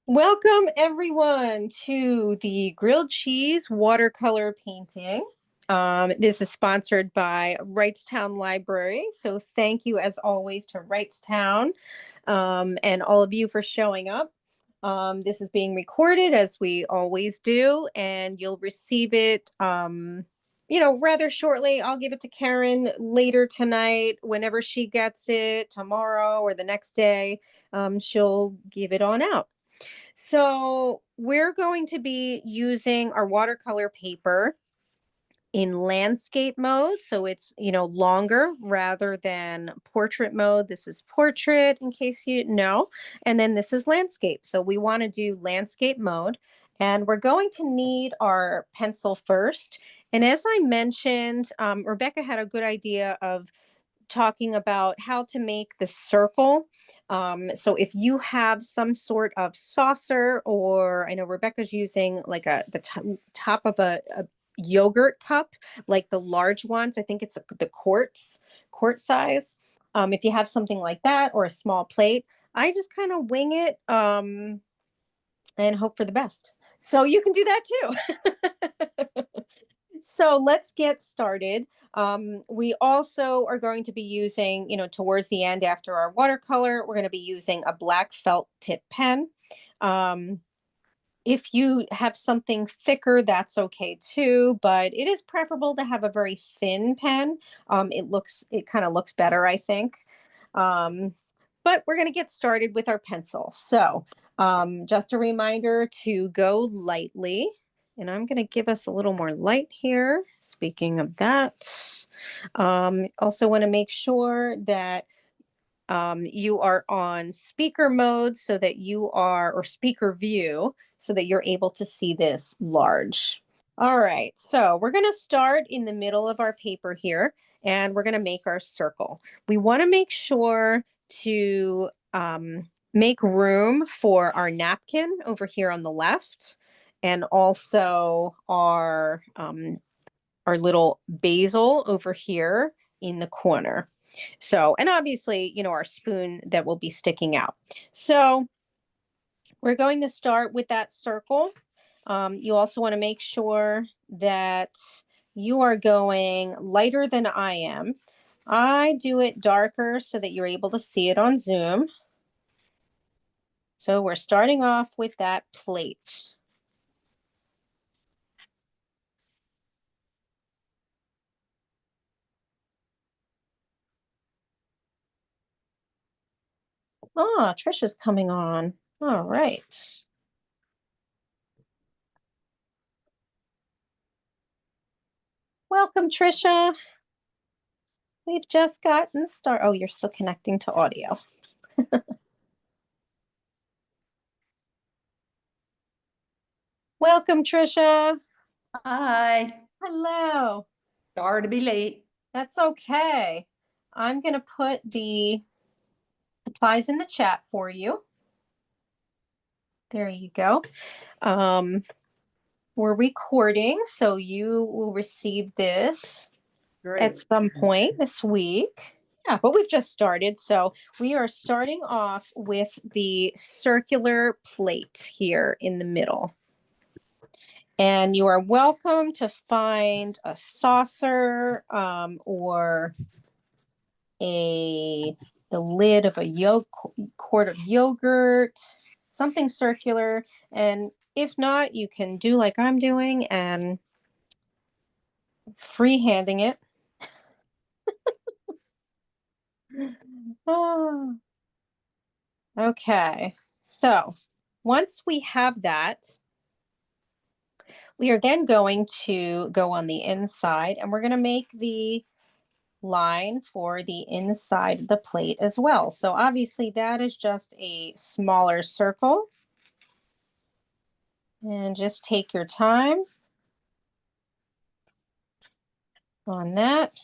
Welcome everyone to the grilled cheese watercolor painting. This is sponsored by Wrightstown Library. So thank you as always to Wrightstown and all of you for showing up. This is being recorded as we always do, and you'll receive it rather shortly. I'll give it to Karen later tonight, whenever she gets it, tomorrow or the next day. She'll give it on out. So we're going to be using our watercolor paper in landscape mode. So it's, longer rather than portrait mode. This is portrait in case you know, and then this is landscape. So we want to do landscape mode, and we're going to need our pencil first. And as I mentioned, Rebecca had a good idea of talking about how to make the circle. So if you have some sort of saucer, or I know Rebecca's using like the top of a yogurt cup, like the large ones. I think it's the quart size. If you have something like that or a small plate, I just kind of wing it and hope for the best. So you can do that too. So let's get started. We also are going to be using, towards the end after our watercolor, we're going to be using a black felt tip pen. If you have something thicker, that's okay too, but it is preferable to have a very thin pen. It kind of looks better, I think. But we're going to get started with our pencil. So just a reminder to go lightly. And I'm going to give us a little more light here. Speaking of that, also want to make sure that you are on speaker mode so that or speaker view, so that you're able to see this large. All right, so we're going to start in the middle of our paper here, and we're going to make our circle. We want to make sure to make room for our napkin over here on the left, and also our little basil over here in the corner. So, and obviously, our spoon that will be sticking out. So we're going to start with that circle. You also want to make sure that you are going lighter than I am. I do it darker so that you're able to see it on Zoom. So we're starting off with that plate. Oh, Trisha's coming on. All right. Welcome, Trisha. We've just gotten started. Oh, you're still connecting to audio. Welcome, Trisha. Hi. Hello. Sorry to be late. That's okay. I'm going to put the supplies in the chat for you. There you go. We're recording, so you will receive this at some point this week. Yeah, but we've just started. So we are starting off with the circular plate here in the middle. And you are welcome to find a saucer or the lid of a quart of yogurt, something circular. And if not, you can do like I'm doing and freehanding it. Oh. Okay, so once we have that, we are then going to go on the inside, and we're going to make the line for the inside of the plate as well. So obviously that is just a smaller circle. And just take your time on that.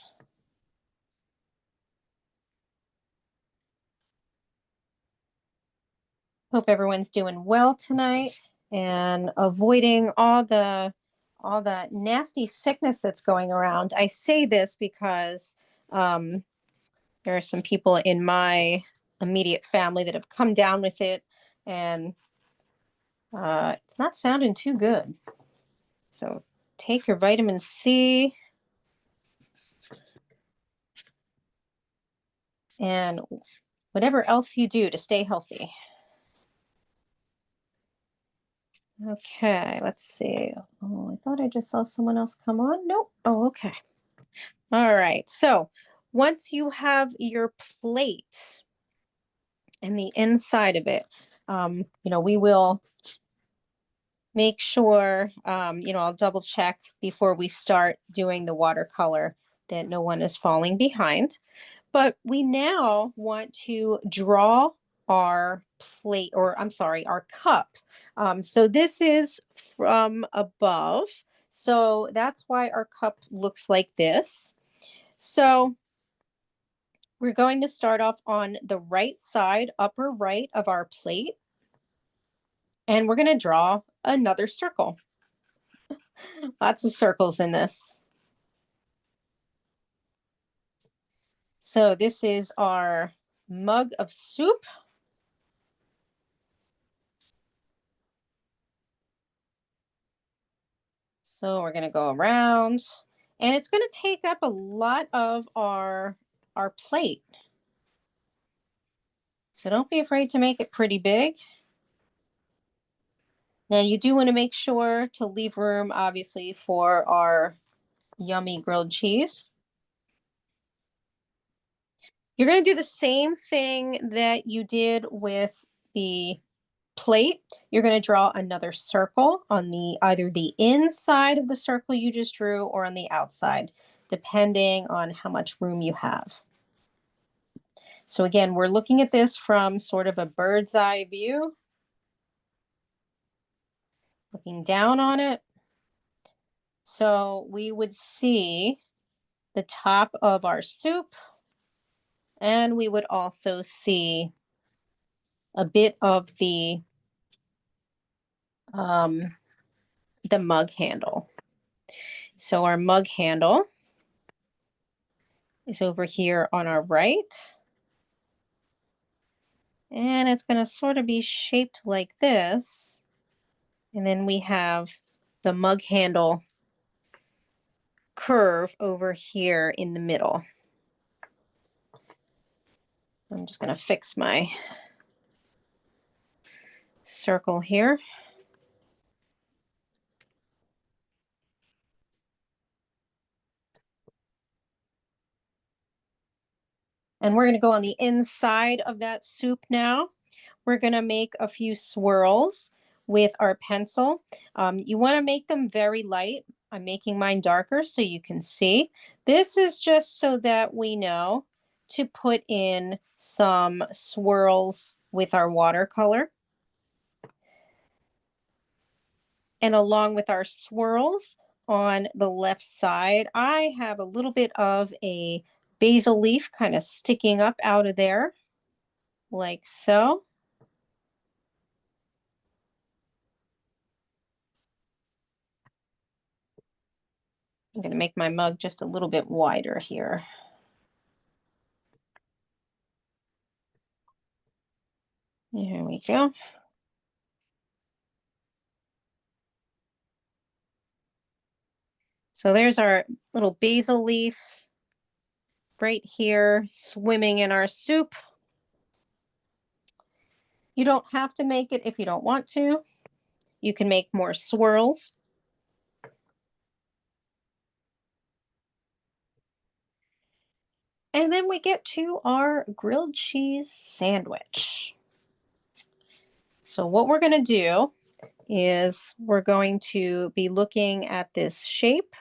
Hope everyone's doing well tonight and avoiding all the nasty sickness that's going around. I say this because there are some people in my immediate family that have come down with it, and It's not sounding too good. So take your vitamin C and whatever else you do to stay healthy. Okay, let's see. Oh, I thought I just saw someone else come on. Nope. Oh, okay. All right. So once you have your plate and the inside of it, we will make sure, I'll double check before we start doing the watercolor that no one is falling behind. But we now want to draw our plate, or I'm sorry, our cup. So this is from above. So that's why our cup looks like this. So we're going to start off on the right side, upper right of our plate. And we're going to draw another circle. Lots of circles in this. So this is our mug of soup. So we're going to go around, and it's going to take up a lot of our plate. So don't be afraid to make it pretty big. Now you do want to make sure to leave room, obviously, for our yummy grilled cheese. You're going to do the same thing that you did with the plate. You're going to draw another circle on either the inside of the circle you just drew or on the outside, depending on how much room you have. So again, we're looking at this from sort of a bird's eye view, looking down on it. So we would see the top of our soup, and we would also see a bit of the mug handle. So our mug handle is over here on our right. And it's going to sort of be shaped like this. And then we have the mug handle curve over here in the middle. I'm just going to fix my circle here. And we're going to go on the inside of that soup now. We're going to make a few swirls with our pencil. You want to make them very light. I'm making mine darker so you can see. This is just so that we know to put in some swirls with our watercolor. And along with our swirls on the left side, I have a little bit of a basil leaf kind of sticking up out of there, like so. I'm going to make my mug just a little bit wider here. There we go. So there's our little basil leaf right here swimming in our soup. You don't have to make it if you don't want to. You can make more swirls. And then we get to our grilled cheese sandwich. So what we're going to do is we're going to be looking at this shape.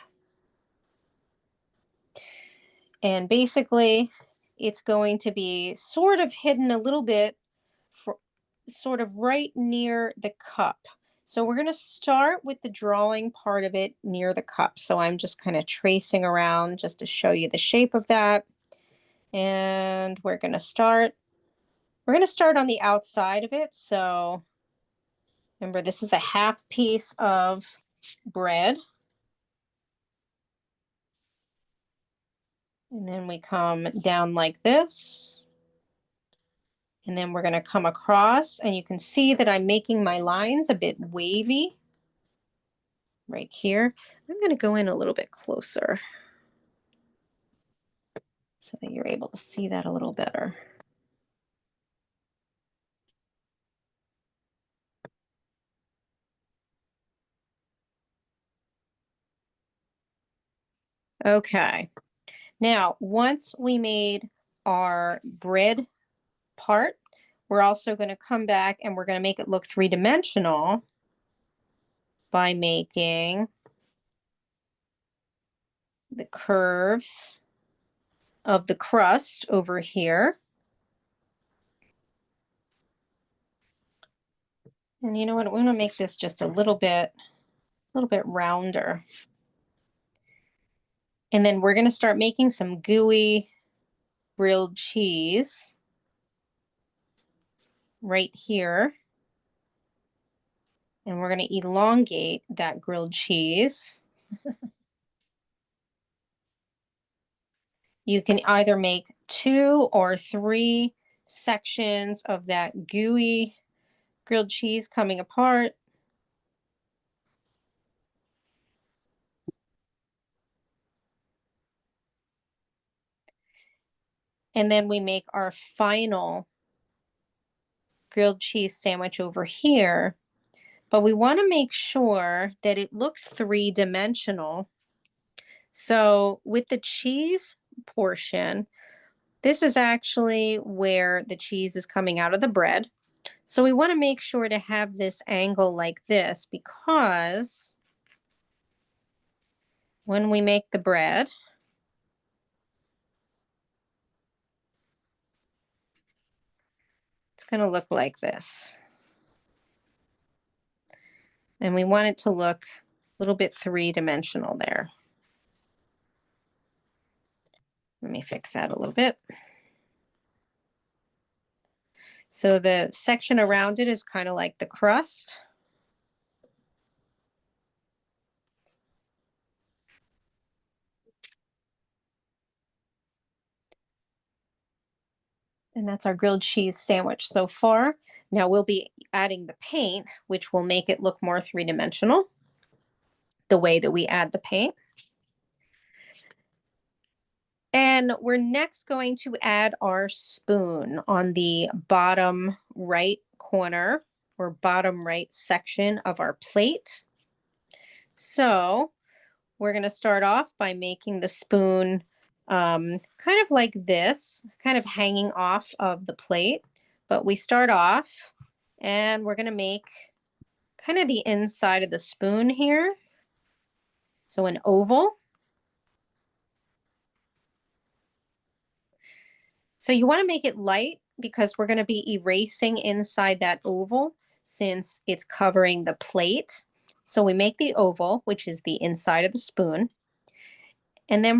And basically, it's going to be sort of hidden a little bit, sort of right near the cup. So we're going to start with the drawing part of it near the cup. So I'm just kind of tracing around just to show you the shape of that. And we're going to start on the outside of it. So remember, this is a half piece of bread. And then we come down like this. And then we're going to come across, and you can see that I'm making my lines a bit wavy right here. I'm going to go in a little bit closer so that you're able to see that a little better. Okay. Now, once we made our bread part, we're also going to come back and we're going to make it look three-dimensional by making the curves of the crust over here. And you know what? I'm going to make this just a little bit rounder. And then we're going to start making some gooey grilled cheese right here. And we're going to elongate that grilled cheese. You can either make 2 or 3 sections of that gooey grilled cheese coming apart. And then we make our final grilled cheese sandwich over here. But we want to make sure that it looks three-dimensional. So with the cheese portion, this is actually where the cheese is coming out of the bread. So we want to make sure to have this angle like this, because when we make the bread, it's going to look like this. And we want it to look a little bit three-dimensional there. Let me fix that a little bit. So the section around it is kind of like the crust. And that's our grilled cheese sandwich so far. Now we'll be adding the paint, which will make it look more three-dimensional, the way that we add the paint. And we're next going to add our spoon on the bottom right corner or bottom right section of our plate. So we're going to start off by making the spoon kind of like this, kind of hanging off of the plate. But we start off and we're going to make kind of the inside of the spoon here. So an oval. So you want to make it light because we're going to be erasing inside that oval since it's covering the plate. So we make the oval, which is the inside of the spoon. And then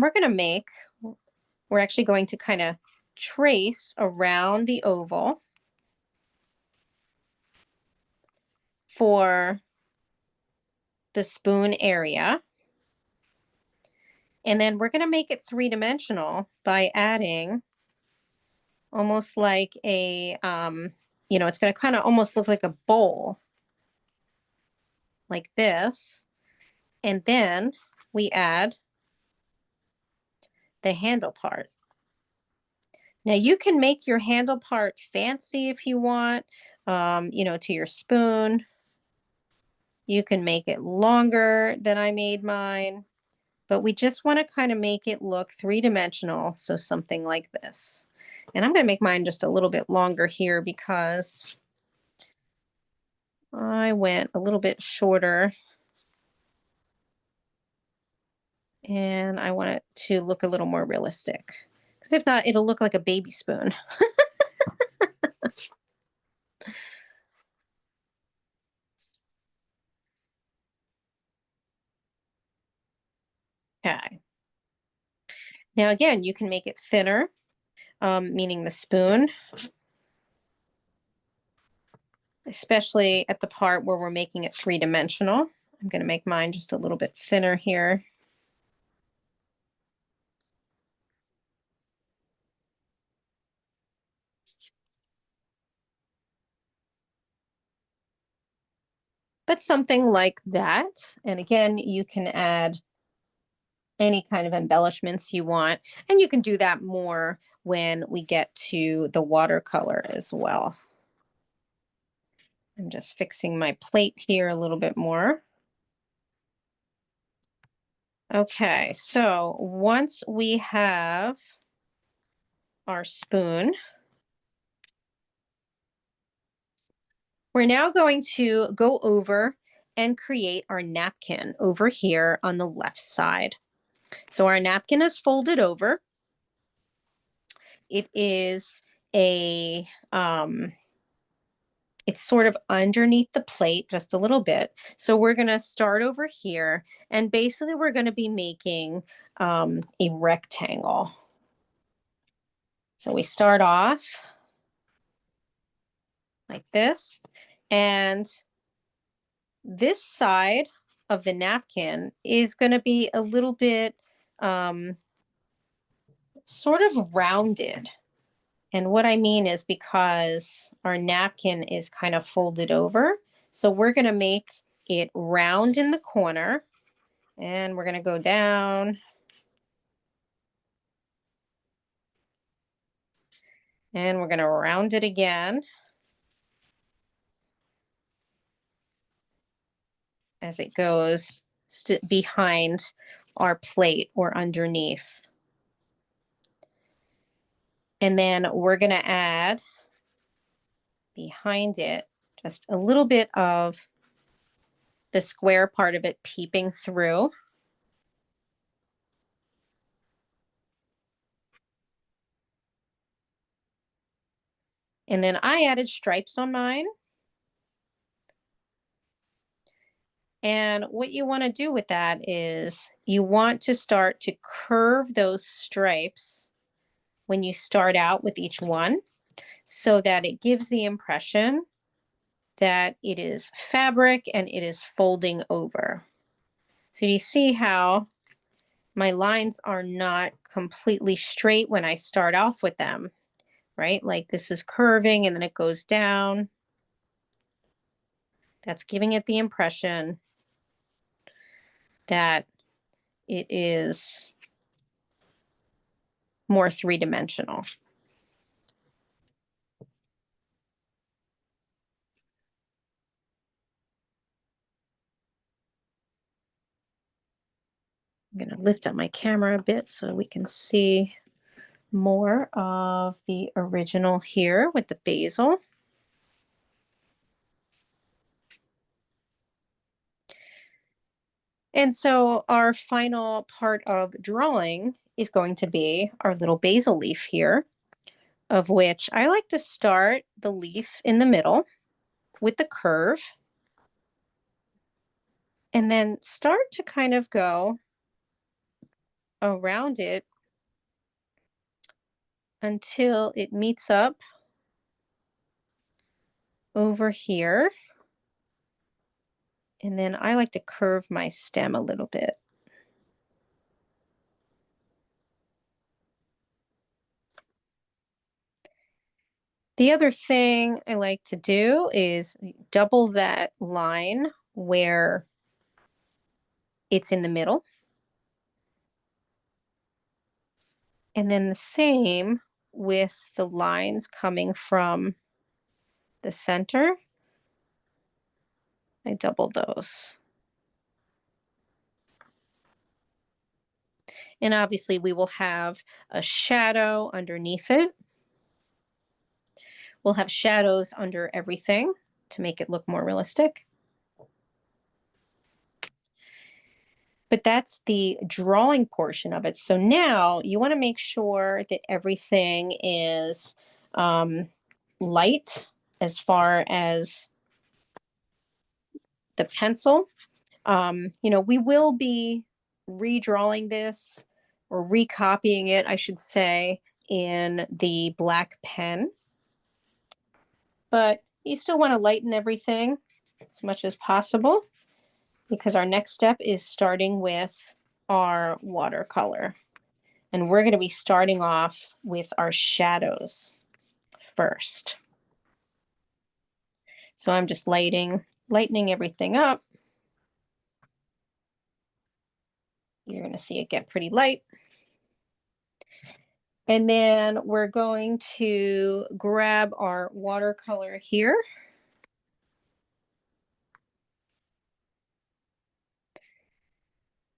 we're actually going to kind of trace around the oval for the spoon area. And then we're going to make it three-dimensional by adding almost like a, it's going to kind of almost look like a bowl like this. And then we add the handle part. Now you can make your handle part fancy if you want, to your spoon. You can make it longer than I made mine, but we just want to kind of make it look three-dimensional. So something like this. And I'm going to make mine just a little bit longer here because I went a little bit shorter and I want it to look a little more realistic. Because if not, it'll look like a baby spoon. Okay. Now again, you can make it thinner, meaning the spoon, especially at the part where we're making it three-dimensional. I'm going to make mine just a little bit thinner here. but something like that. And again, you can add any kind of embellishments you want, and you can do that more when we get to the watercolor as well. I'm just fixing my plate here a little bit more. Okay, so once we have our spoon, we're now going to go over and create our napkin over here on the left side. So our napkin is folded over. It is a it's sort of underneath the plate just a little bit. So we're going to start over here, and basically we're going to be making a rectangle. So we start off like this, and this side of the napkin is going to be a little bit sort of rounded. And what I mean is because our napkin is kind of folded over, so we're going to make it round in the corner, and we're going to go down. And we're going to round it again as it goes behind our plate or underneath. And then we're going to add behind it just a little bit of the square part of it peeping through. And then I added stripes on mine. And what you want to do with that is you want to start to curve those stripes when you start out with each one, so that it gives the impression that it is fabric and it is folding over. So you see how my lines are not completely straight when I start off with them, right? Like this is curving and then it goes down. That's giving it the impression that it is more three-dimensional. I'm going to lift up my camera a bit so we can see more of the original here with the basil. And so our final part of drawing is going to be our little basil leaf here, of which I like to start the leaf in the middle with the curve, and then start to kind of go around it until it meets up over here. And then I like to curve my stem a little bit. The other thing I like to do is double that line where it's in the middle. And then the same with the lines coming from the center. I double those. And obviously we will have a shadow underneath it. We'll have shadows under everything to make it look more realistic. But that's the drawing portion of it. So now you want to make sure that everything is light as far as the pencil. We will be redrawing this, or recopying it, I should say, in the black pen. But you still want to lighten everything as much as possible, because our next step is starting with our watercolor. And we're going to be starting off with our shadows first. So I'm just lighting lightening everything up. You're going to see it get pretty light. And then we're going to grab our watercolor here.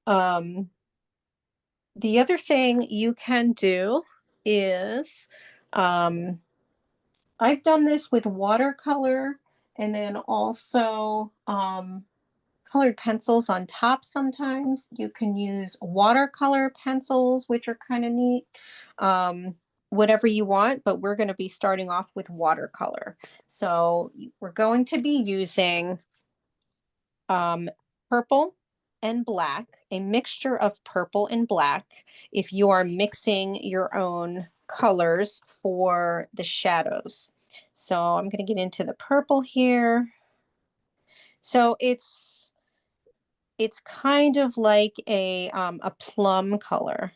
The other thing you can do is, I've done this with watercolor and then also colored pencils on top sometimes. You can use watercolor pencils, which are kind of neat. Whatever you want, but we're going to be starting off with watercolor. So we're going to be using purple and black, a mixture of purple and black. If you are mixing your own colors for the shadows. So I'm going to get into the purple here. So it's kind of like a plum color.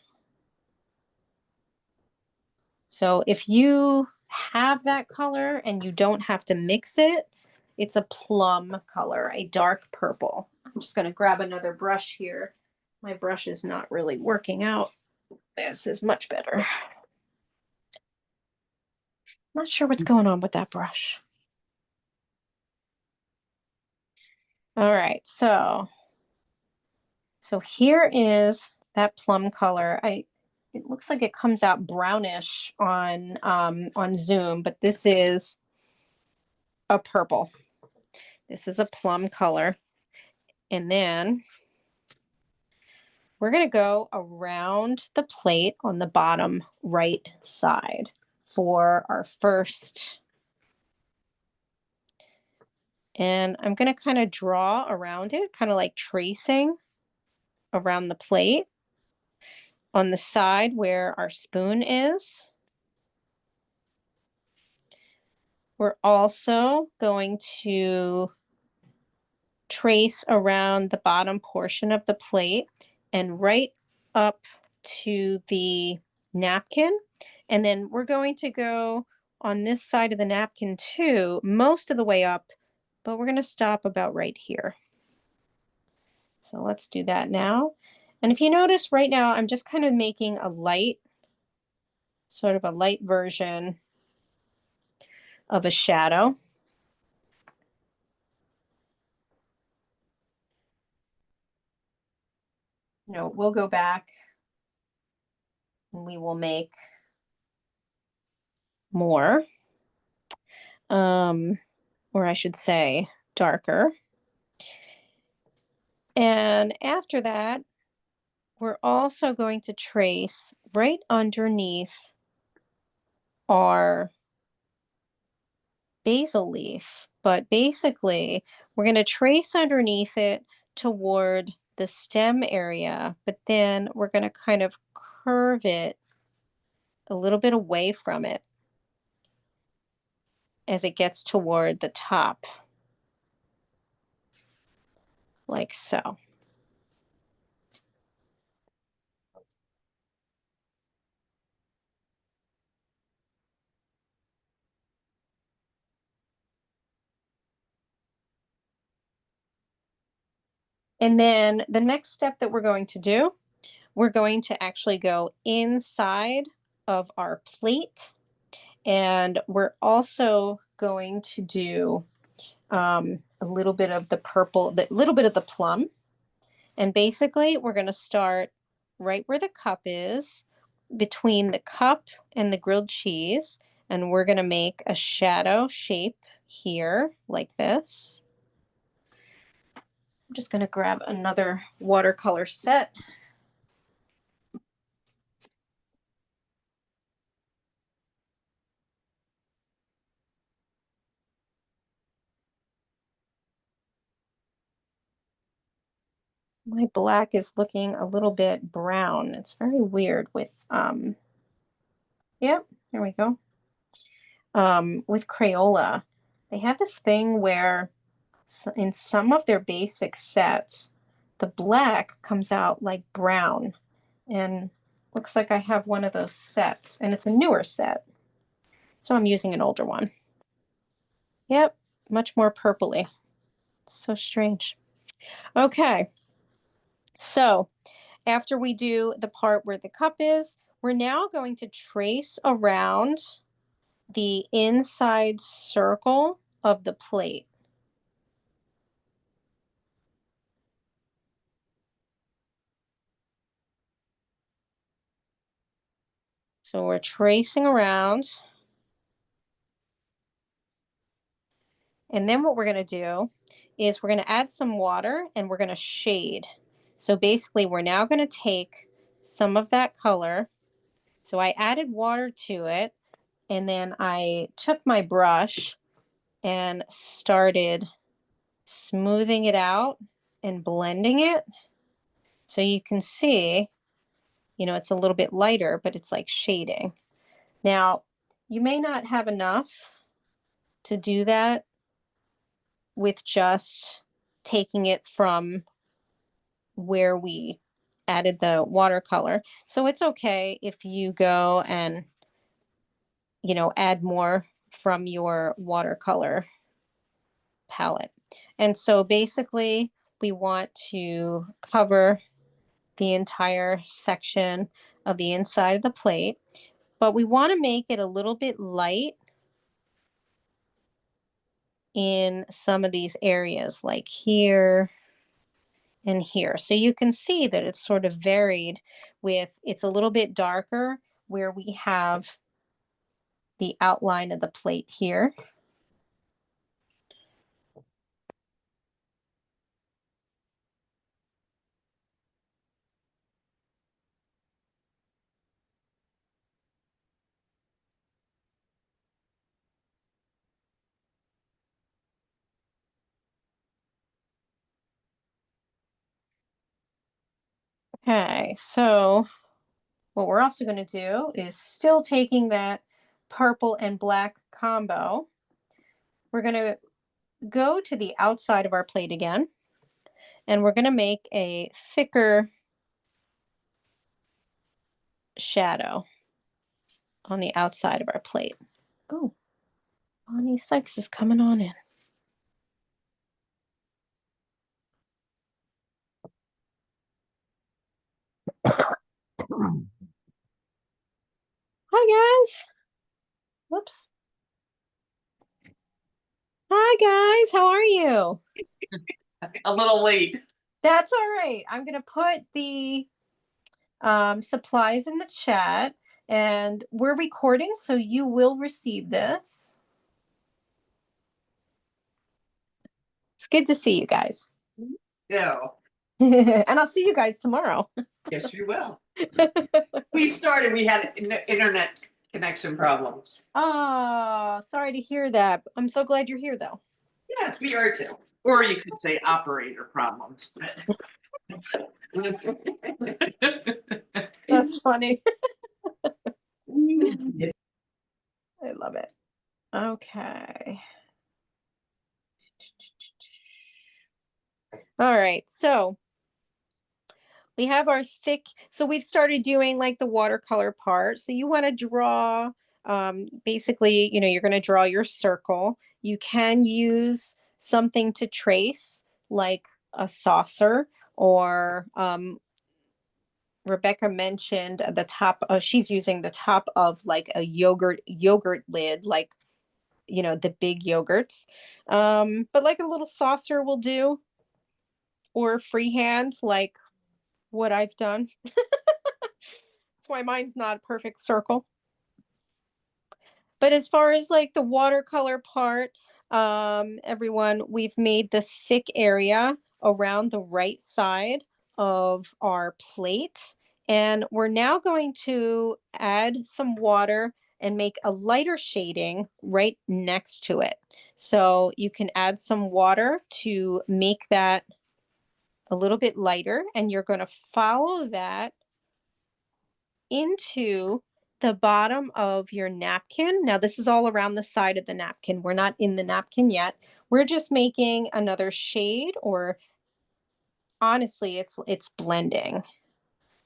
So if you have that color and you don't have to mix it, it's a plum color, a dark purple. I'm just going to grab another brush here. My brush is not really working out. This is much better. Not sure what's going on with that brush. All right, so here is that plum color. It looks like it comes out brownish on Zoom, but this is a purple. This is a plum color. And then we're going to go around the plate on the bottom right side for our first. And I'm going to kind of draw around it, kind of like tracing around the plate on the side where our spoon is. We're also going to trace around the bottom portion of the plate and right up to the napkin. And then we're going to go on this side of the napkin too, most of the way up, but we're going to stop about right here. So let's do that now. And if you notice right now, I'm just kind of making a light, sort of a light version of a shadow. No, we'll go back and we will make more, or I should say darker. And after that, we're also going to trace right underneath our basil leaf. But basically, we're going to trace underneath it toward the stem area, but then we're going to kind of curve it a little bit away from it as it gets toward the top, like so. And then the next step that we're going to do, we're going to actually go inside of our plate. And we're also going to do a little bit of the purple, a little bit of the plum. And basically, we're going to start right where the cup is, between the cup and the grilled cheese. And we're going to make a shadow shape here, like this. I'm just going to grab another watercolor set. My black is looking a little bit brown. It's very weird with, yep, here we go. With Crayola, they have this thing where in some of their basic sets, the black comes out like brown, and looks like I have one of those sets, and it's a newer set. So I'm using an older one. Yep, much more purpley. So strange. Okay. So after we do the part where the cup is, we're now going to trace around the inside circle of the plate. So we're tracing around. And then what we're going to do is we're going to add some water and we're going to shade. So basically, we're now going to take some of that color. So I added water to it, and then I took my brush and started smoothing it out and blending it. So you can see, it's a little bit lighter, but it's like shading. Now, you may not have enough to do that with just taking it from where we added the watercolor. So it's okay if you go and, add more from your watercolor palette. And so basically, we want to cover the entire section of the inside of the plate, but we want to make it a little bit light in some of these areas, like here and here. So you can see that it's sort of varied with, it's a little bit darker where we have the outline of the plate here. Okay, so what we're also going to do is still taking that purple and black combo. We're going to go to the outside of our plate again, and we're going to make a thicker shadow on the outside of our plate. Oh, Bonnie Sykes is coming on in. Hi, guys. Whoops. Hi, guys. How are you? A little late. That's all right. I'm going to put the supplies in the chat, and we're recording, so you will receive this. It's good to see you guys. Yeah. And I'll see you guys tomorrow. Yes, you will. We had internet connection problems. Oh, sorry to hear that. I'm so glad you're here, though. Yes, we are too. Or you could say operator problems. That's funny. I love it. Okay. All right. So we have our thick, so we've started doing like the watercolor part. So you want to draw, basically, you're going to draw your circle. You can use something to trace, like a saucer, or Rebecca mentioned the top, she's using the top of like a yogurt lid, like, the big yogurts. But like a little saucer will do, or freehand, like what I've done. That's why mine's not a perfect circle. But as far as like the watercolor part, everyone, we've made the thick area around the right side of our plate. And we're now going to add some water and make a lighter shading right next to it. So you can add some water to make that a little bit lighter, and you're going to follow that into the bottom of your napkin. Now, this is all around the side of the napkin. We're not in the napkin yet. We're just making another shade, or honestly, it's blending.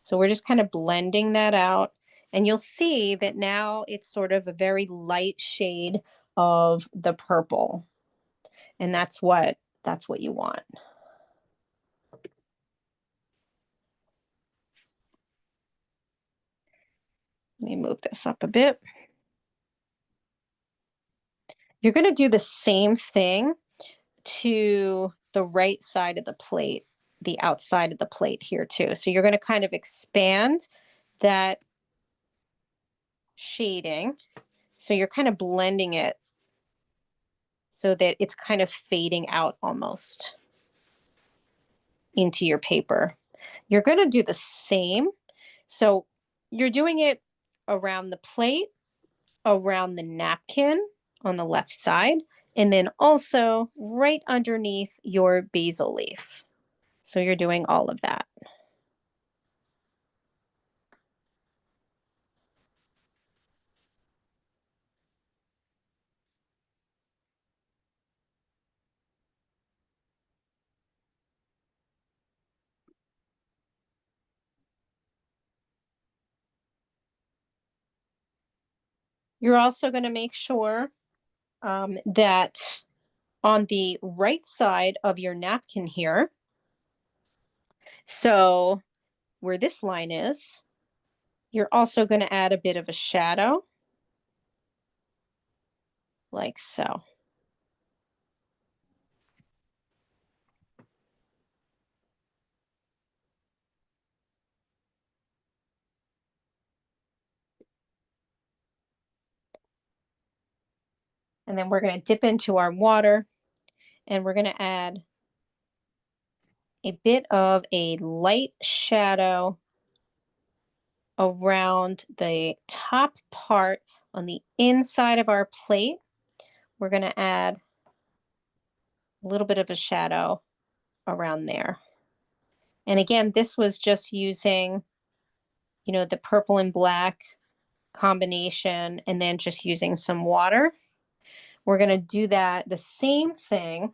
So we're just kind of blending that out. And you'll see that now it's sort of a very light shade of the purple. And that's what that's what you want. Let me move this up a bit. You're going to do the same thing to the right side of the plate, the outside of the plate here too. So you're going to kind of expand that shading. So you're kind of blending it so that it's kind of fading out almost into your paper. You're going to do the same. So you're doing it around the plate, around the napkin on the left side, and then also right underneath your basil leaf. So you're doing all of that. You're also going to make sure that on the right side of your napkin here, so where this line is, you're also going to add a bit of a shadow, like so. And then we're going to dip into our water and we're going to add a bit of a light shadow around the top part on the inside of our plate. We're going to add a little bit of a shadow around there. And again, this was just using, you know, the purple and black combination and then just using some water. We're going to do that, the same thing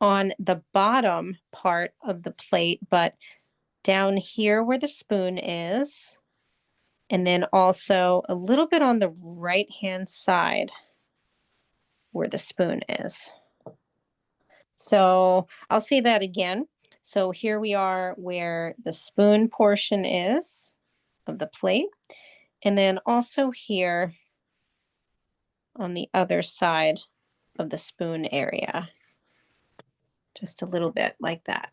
on the bottom part of the plate, but down here where the spoon is, and then also a little bit on the right-hand side where the spoon is. So I'll say that again. So here we are where the spoon portion is of the plate, and then also here on the other side of the spoon area. Just a little bit like that.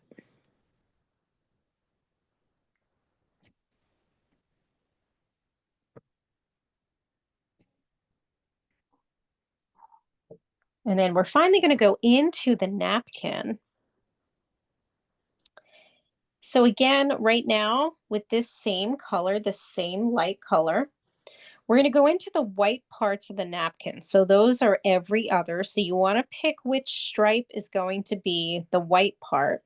And then we're finally going to go into the napkin. So again, right now with this same color, the same light color, we're going to go into the white parts of the napkin. So those are every other. So you want to pick which stripe is going to be the white part.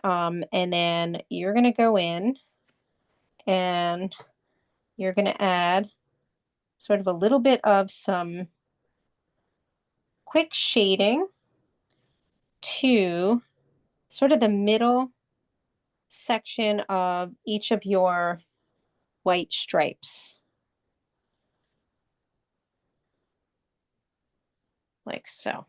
And then you're going to go in and you're going to add sort of a little bit of some quick shading to sort of the middle section of each of your white stripes. Like so.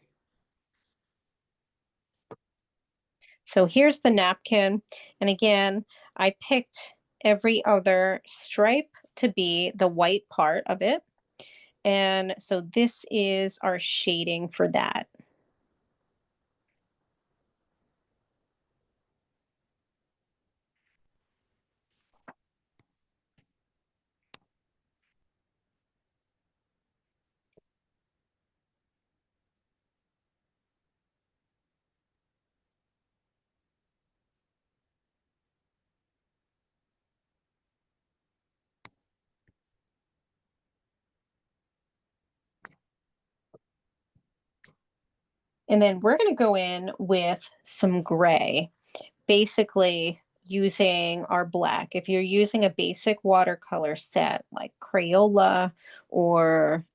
So here's the napkin. And again, I picked every other stripe to be the white part of it. And so this is our shading for that. And then we're going to go in with some gray, basically using our black. If you're using a basic watercolor set like Crayola or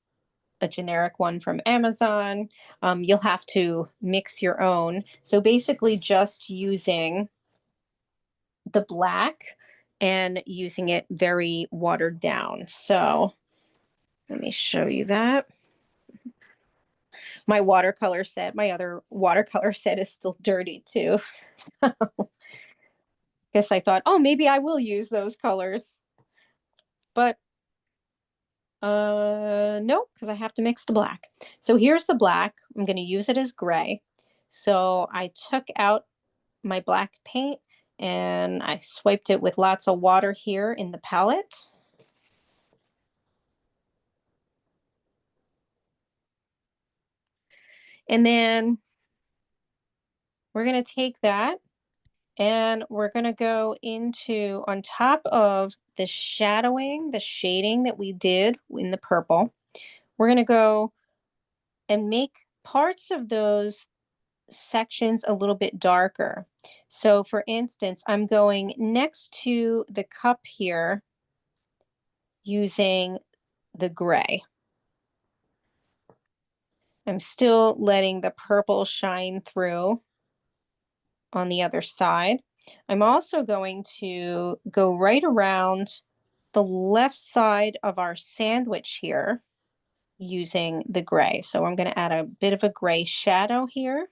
a generic one from Amazon, you'll have to mix your own. So basically just using the black and using it very watered down. So let me show you that. my watercolor set, my other watercolor set is still dirty too. So guess I thought, oh, maybe I will use those colors. But no, because I have to mix the black. So here's the black. I'm going to use it as gray. So I took out my black paint and I swiped it with lots of water here in the palette. And then we're going to take that and we're going to go into, on top of the shadowing, the shading that we did in the purple, we're going to go and make parts of those sections a little bit darker. So for instance, I'm going next to the cup here using the gray. I'm still letting the purple shine through on the other side. I'm also going to go right around the left side of our sandwich here using the gray. So I'm going to add a bit of a gray shadow here.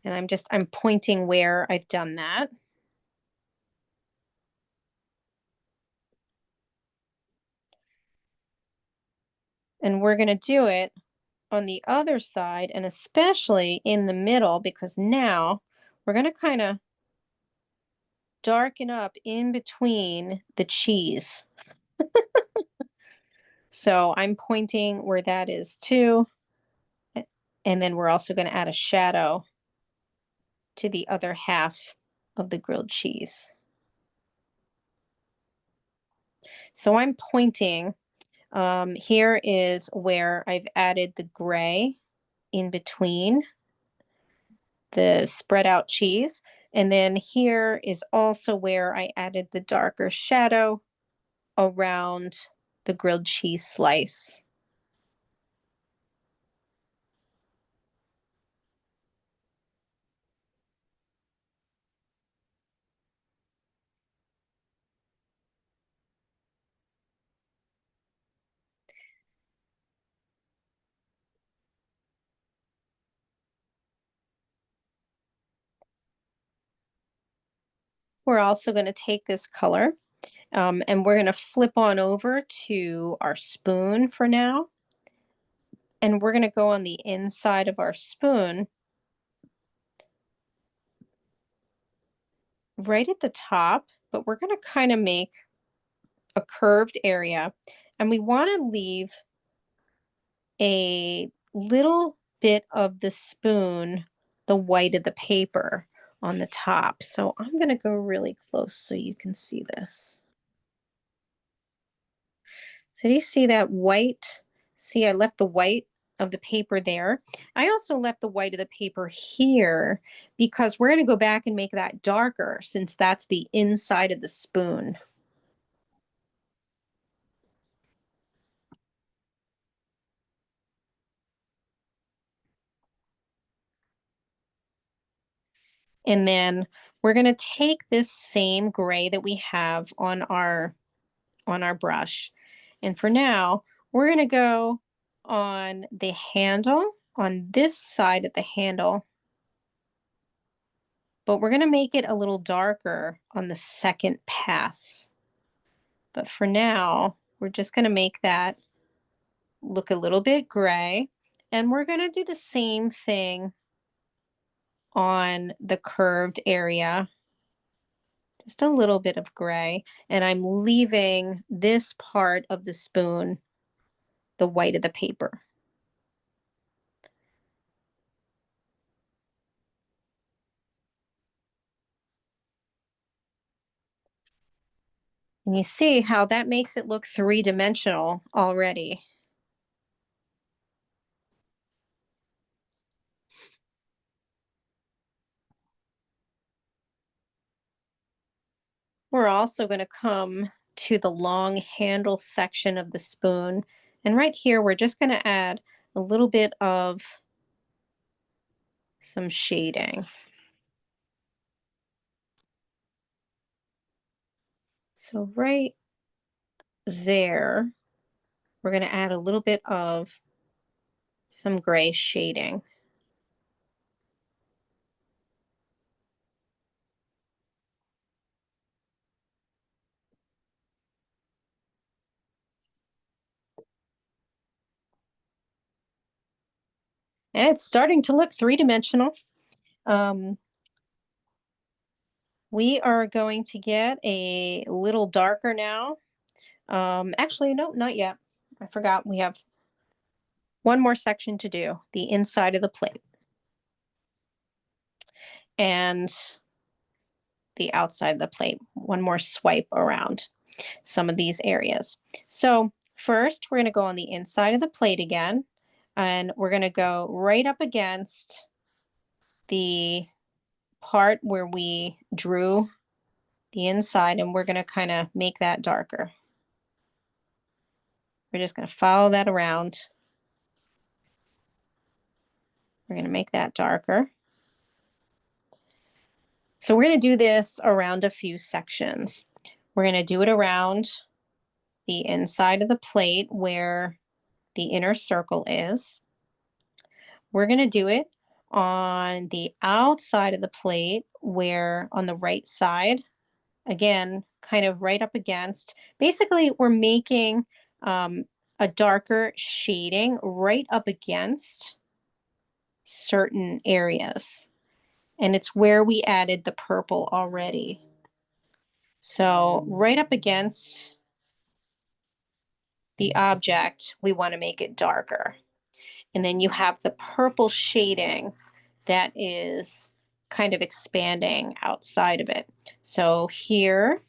And I'm pointing where I've done that. And we're going to do it on the other side and especially in the middle, because now we're going to kind of darken up in between the cheese. So I'm pointing where that is too. And then we're also going to add a shadow to the other half of the grilled cheese. So I'm pointing, here is where I've added the gray in between the spread out cheese. And then here is also where I added the darker shadow around the grilled cheese slice. We're also going to take this color and we're going to flip on over to our spoon for now. And we're going to go on the inside of our spoon right at the top, but we're going to kind of make a curved area. And we want to leave a little bit of the spoon, the white of the paper on the top. So I'm going to go really close so you can see this. So do you see that white? See, I left the white of the paper there. I also left the white of the paper here because we're going to go back and make that darker since that's the inside of the spoon. And then we're going to take this same gray that we have on our brush. And for now, we're going to go on the handle, on this side of the handle, but we're going to make it a little darker on the second pass. But for now, we're just going to make that look a little bit gray. And we're going to do the same thing on the curved area. Just a little bit of gray. And I'm leaving this part of the spoon the white of the paper. And you see how that makes it look three-dimensional already. We're also going to come to the long handle section of the spoon. And right here, we're just going to add a little bit of some shading. So right there, we're going to add a little bit of some gray shading. And it's starting to look three-dimensional. We are going to get a little darker now. Actually, no, not yet. I forgot we have one more section to do, the inside of the plate. And the outside of the plate, one more swipe around some of these areas. So first, we're going to go on the inside of the plate again, and we're going to go right up against the part where we drew the inside, and we're going to kind of make that darker. We're just going to follow that around. We're going to make that darker. So we're going to do this around a few sections. We're going to do it around the inside of the plate where the inner circle is. We're going to do it on the outside of the plate where on the right side, again, kind of right up against, basically we're making a darker shading right up against certain areas. And it's where we added the purple already. So right up against the object, we want to make it darker. And then you have the purple shading that is kind of expanding outside of it. So here,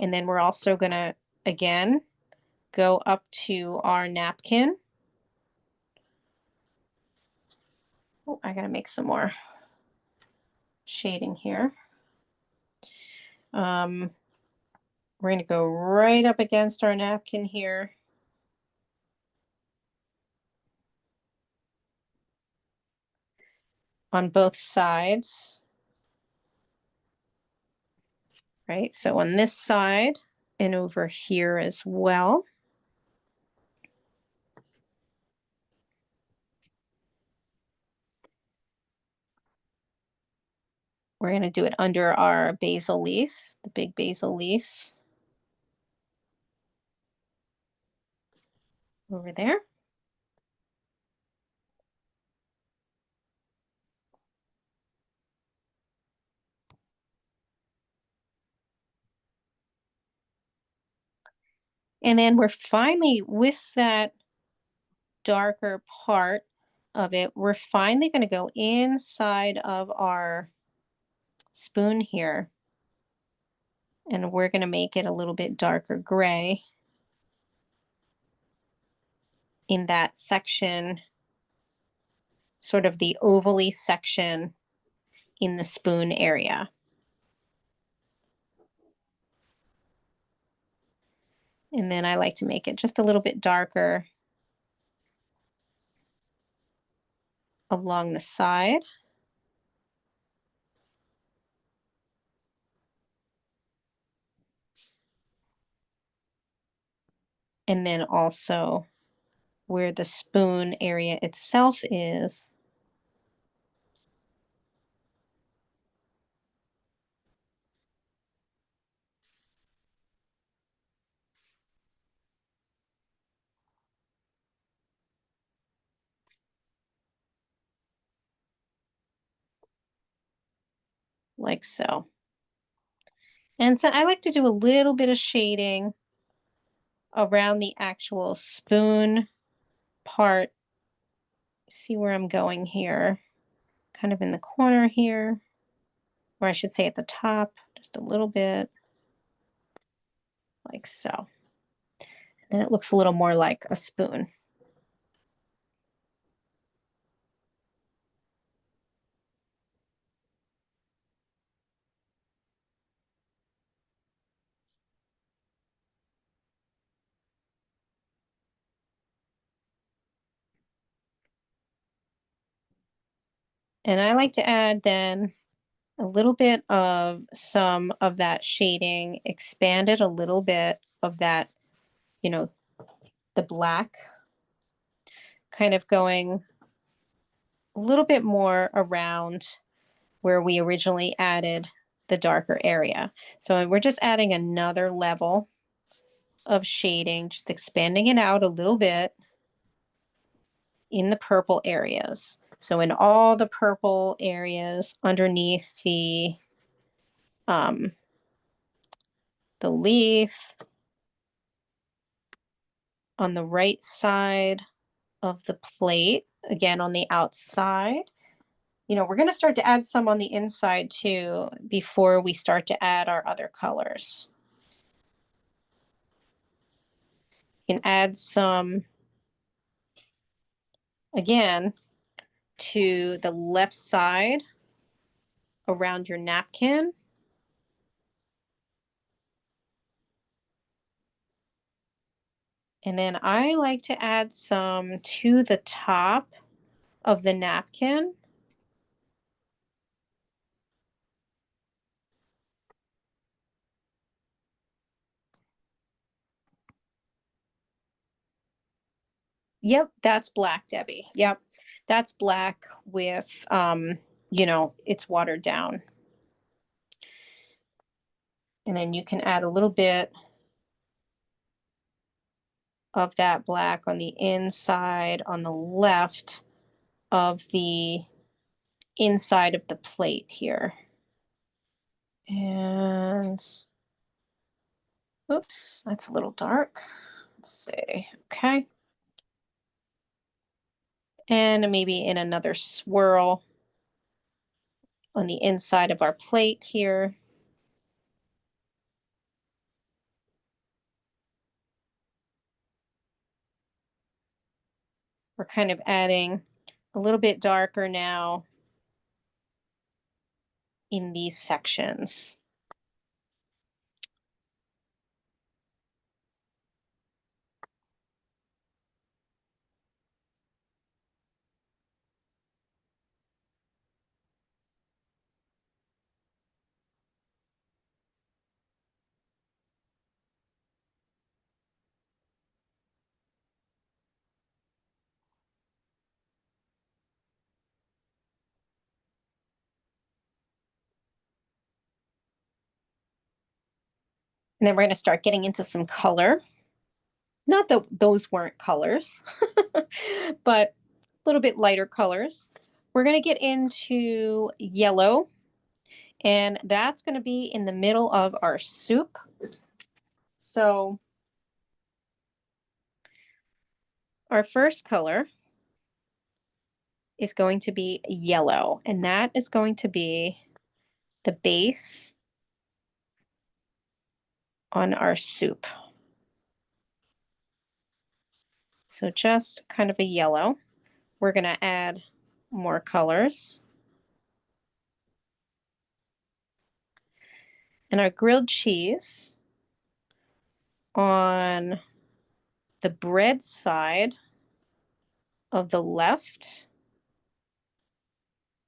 and then we're also going to, again, go up to our napkin. Oh, I got to make some more shading here. We're going to go right up against our napkin here. On both sides. Right, so on this side and over here as well. We're going to do it under our basil leaf, the big basil leaf. Over there. And then we're finally, with that darker part of it, we're finally going to go inside of our spoon here. And we're going to make it a little bit darker gray in that section, sort of the ovally section in the spoon area. And then I like to make it just a little bit darker along the side. And then also where the spoon area itself is. Like so. And so I like to do a little bit of shading around the actual spoon part. See where I'm going here, kind of in the corner here, or I should say at the top, just a little bit, like so. Then it looks a little more like a spoon. And I like to add then a little bit of some of that shading, expand it a little bit of that, you know, the black, kind of going a little bit more around where we originally added the darker area. So we're just adding another level of shading, just expanding it out a little bit in the purple areas. So in all the purple areas underneath the leaf, on the right side of the plate, again on the outside. You know, we're going to start to add some on the inside too before we start to add our other colors. You can add some, again, to the left side around your napkin. And then I like to add some to the top of the napkin. Yep, that's black, Debbie. Yep, that's black with, you know, it's watered down. And then you can add a little bit of that black on the inside, on the left of the inside of the plate here. And, oops, that's a little dark. Let's see, okay. And maybe in another swirl on the inside of our plate here. We're kind of adding a little bit darker now in these sections. And then we're going to start getting into some color. Not that those weren't colors, but a little bit lighter colors. We're going to get into yellow, and that's going to be in the middle of our soup. So our first color is going to be yellow, and that is going to be the base on our soup. So just kind of a yellow. We're going to add more colors. And our grilled cheese on the bread side of the left,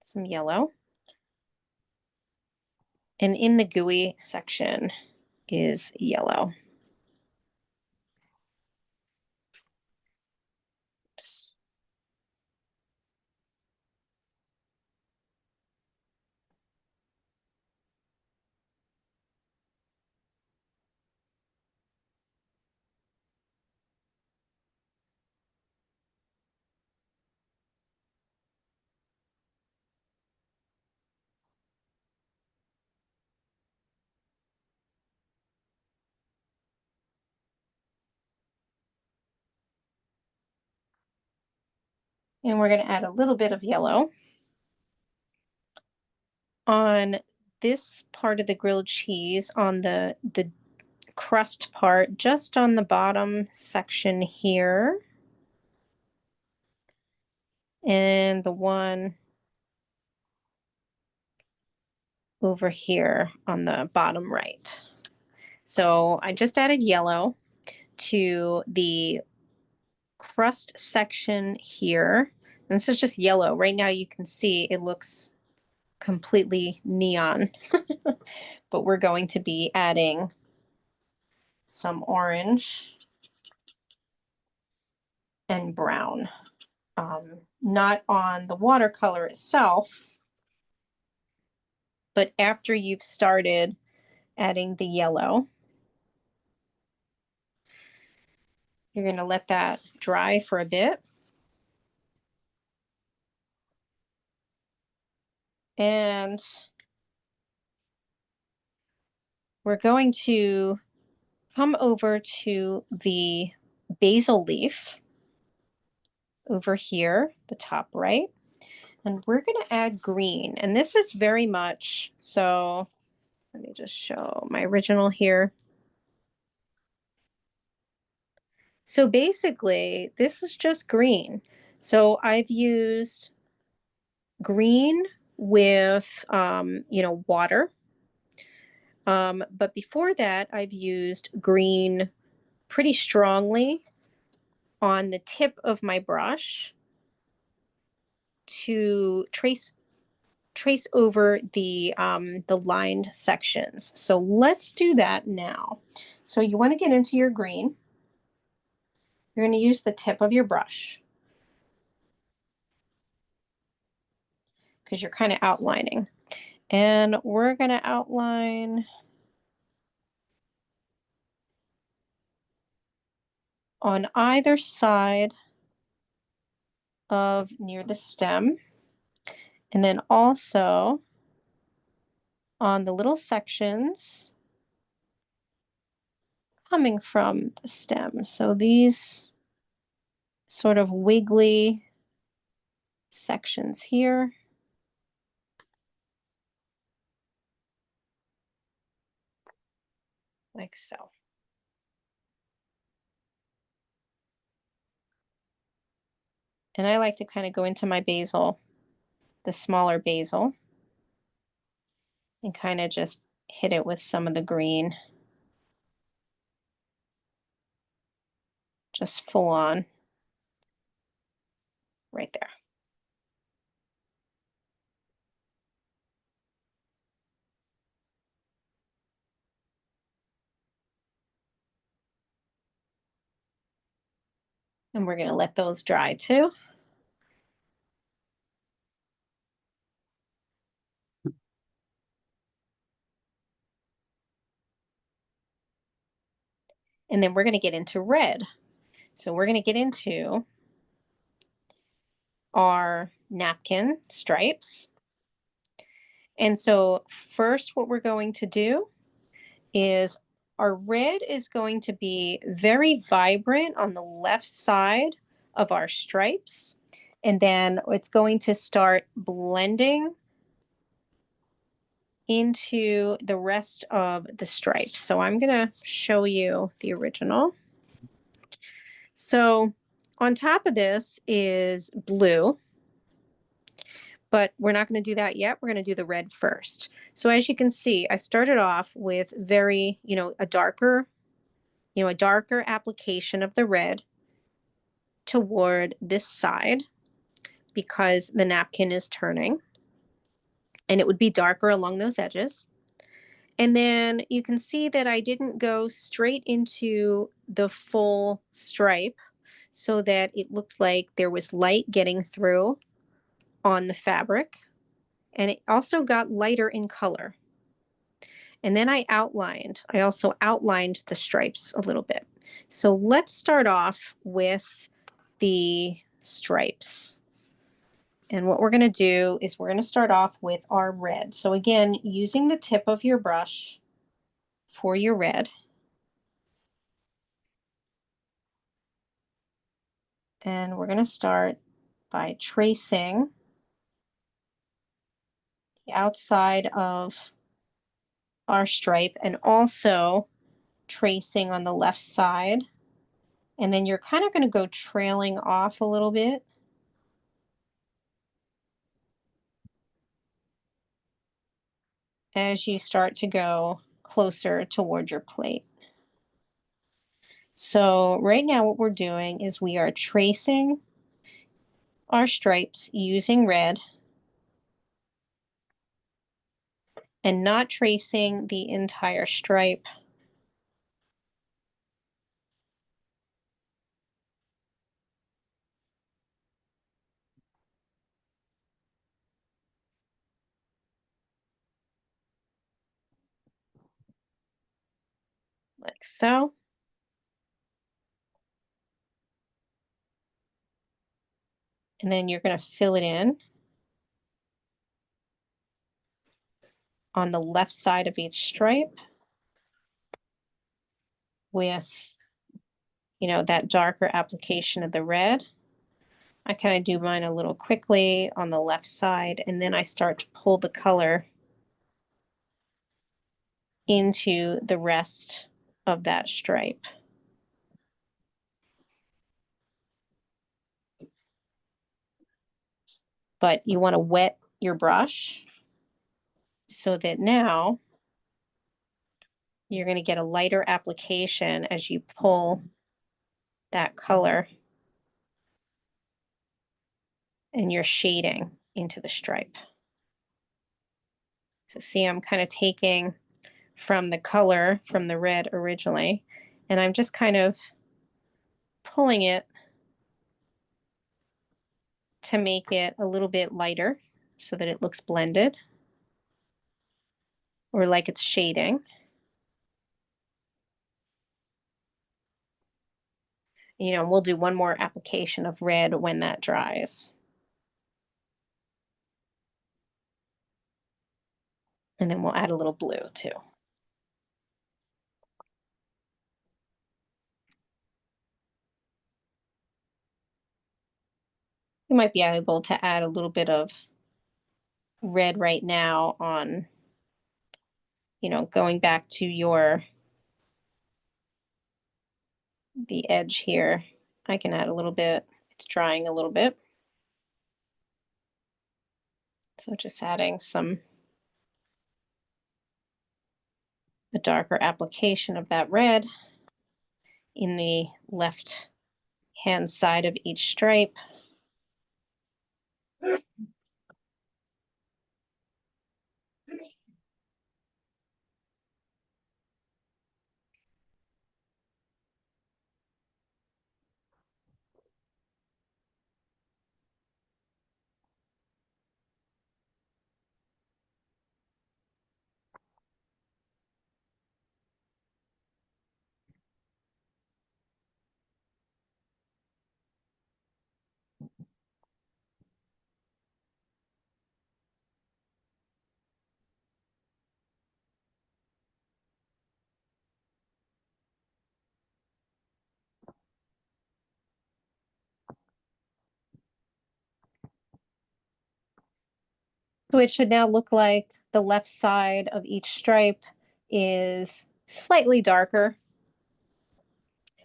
some yellow. And in the gooey section is yellow. Oops. And we're going to add a little bit of yellow on this part of the grilled cheese, on the crust part, just on the bottom section here. And the one over here on the bottom right. So I just added yellow to the crust section here. And this is just yellow. Right now you can see it looks completely neon, but we're going to be adding some orange and brown. Not on the watercolor itself, but after you've started adding the yellow. You're going to let that dry for a bit. And we're going to come over to the basil leaf over here, the top right, and we're going to add green. And this is very much, so let me just show my original here. So basically, this is just green. So I've used green with, water. But before that, I've used green pretty strongly on the tip of my brush to trace over the lined sections. So let's do that now. So you want to get into your green. You're going to use the tip of your brush because you're kind of outlining. And we're going to outline on either side of near the stem, and then also on the little sections coming from the stem. So these sort of wiggly sections here. Like so. And I like to kind of go into my basil, the smaller basil, and kind of just hit it with some of the green. Just full on right there. And we're going to let those dry too. And then we're going to get into red. So we're going to get into our napkin stripes. And so first what we're going to do is our red is going to be very vibrant on the left side of our stripes. And then it's going to start blending into the rest of the stripes. So I'm going to show you the original. So on top of this is blue, but we're not going to do that yet. We're going to do the red first. So as you can see, I started off with very, a darker application of the red toward this side because the napkin is turning, and it would be darker along those edges. And then you can see that I didn't go straight into the full stripe so that it looked like there was light getting through on the fabric. And it also got lighter in color. And then I also outlined the stripes a little bit. So let's start off with the stripes. And what we're going to do is we're going to start off with our red. So again, using the tip of your brush for your red. And we're going to start by tracing the outside of our stripe and also tracing on the left side. And then you're kind of going to go trailing off a little bit. As you start to go closer toward your plate. So right now what we're doing is we are tracing our stripes using red and not tracing the entire stripe. like so. And then you're going to fill it in on the left side of each stripe with, you know, that darker application of the red. I kind of do mine a little quickly on the left side, and then I start to pull the color into the rest of that stripe. But you want to wet your brush so that now you're going to get a lighter application as you pull that color and you're shading into the stripe. So see, I'm kind of taking from the color from the red originally, and I'm just kind of pulling it to make it a little bit lighter so that it looks blended or like it's shading. You know, we'll do one more application of red when that dries. And then we'll add a little blue too. You might be able to add a little bit of red right now on, you know, going back to the edge here. I can add a little bit. It's drying a little bit. So just adding a darker application of that red in the left hand side of each stripe. So it should now look like the left side of each stripe is slightly darker.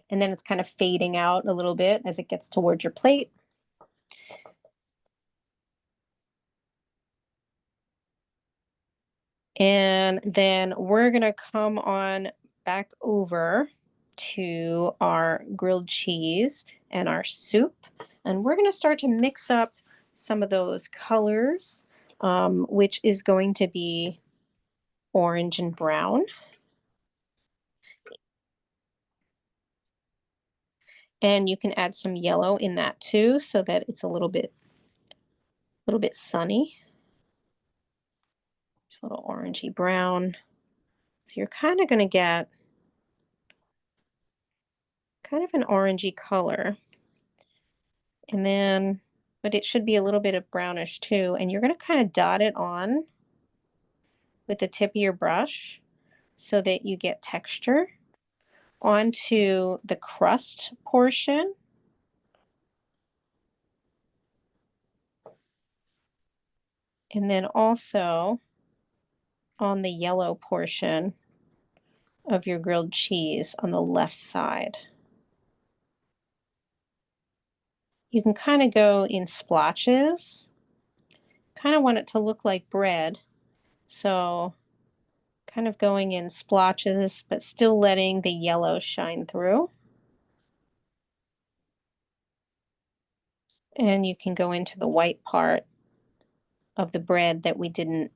And then it's kind of fading out a little bit as it gets towards your plate. And then we're going to come on back over to our grilled cheese and our soup. And we're going to start to mix up some of those colors, which is going to be orange and brown. And you can add some yellow in that too, so that it's a little bit sunny. Just a little orangey brown. So you're kind of going to get kind of an orangey color. And then, but it should be a little bit of brownish too. And you're going to kind of dot it on with the tip of your brush so that you get texture onto the crust portion. And then also on the yellow portion of your grilled cheese on the left side. You can kind of go in splotches. Kind of want it to look like bread. So kind of going in splotches, but still letting the yellow shine through. And you can go into the white part of the bread that we didn't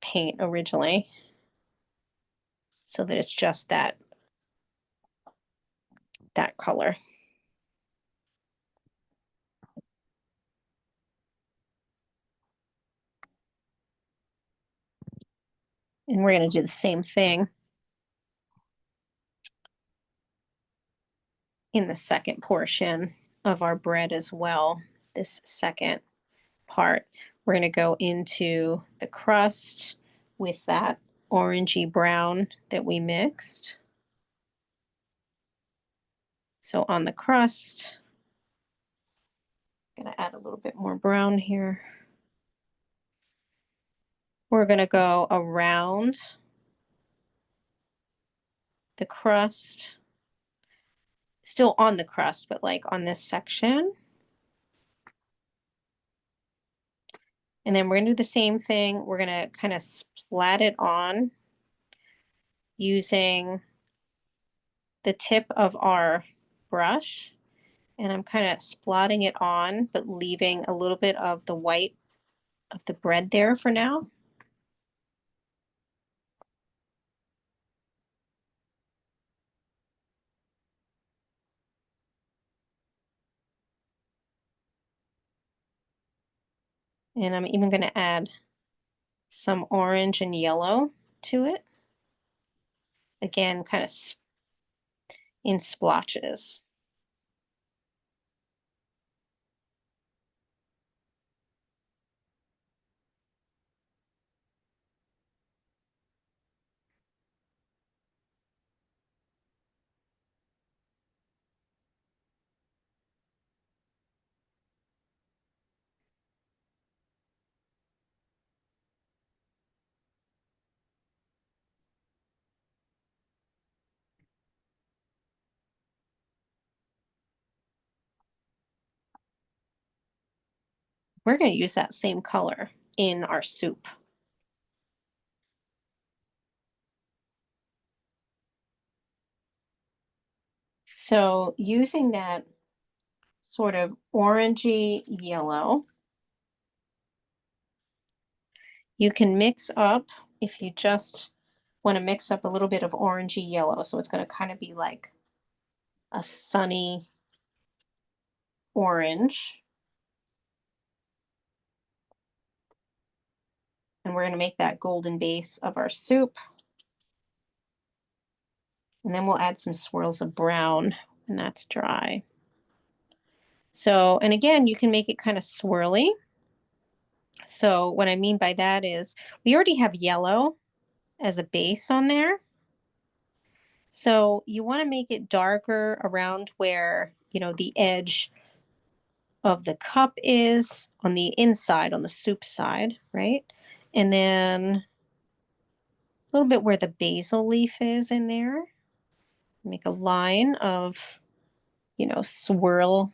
paint originally, so that it's just that color. And we're going to do the same thing in the second portion of our bread as well. This second part, we're going to go into the crust with that orangey brown that we mixed. So on the crust, I'm going to add a little bit more brown here. We're going to go around the crust, still on the crust, but like on this section. And then we're going to do the same thing. We're going to kind of splat it on using the tip of our brush. And I'm kind of splatting it on, but leaving a little bit of the white of the bread there for now. And I'm even going to add some orange and yellow to it. Again, kind of in splotches. We're going to use that same color in our soup. So using that sort of orangey yellow, you can mix up, if you just want to mix up a little bit of orangey yellow. So it's going to kind of be like a sunny orange. And we're going to make that golden base of our soup. And then we'll add some swirls of brown when that's dry. So, and again, you can make it kind of swirly. So what I mean by that is we already have yellow as a base on there. So you want to make it darker around where, you know, the edge of the cup is on the inside, on the soup side, right? And then a little bit where the basil leaf is in there. Make a line of, you know, swirl,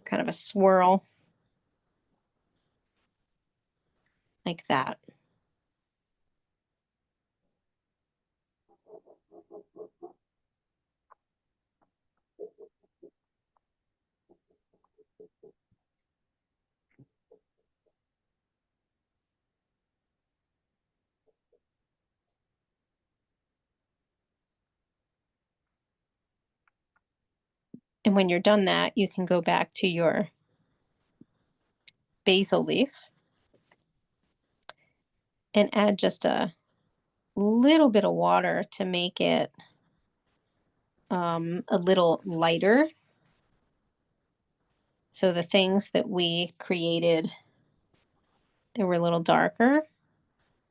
kind of a swirl like that. And when you're done that, you can go back to your basil leaf and add just a little bit of water to make it a little lighter. So the things that we created that were a little darker,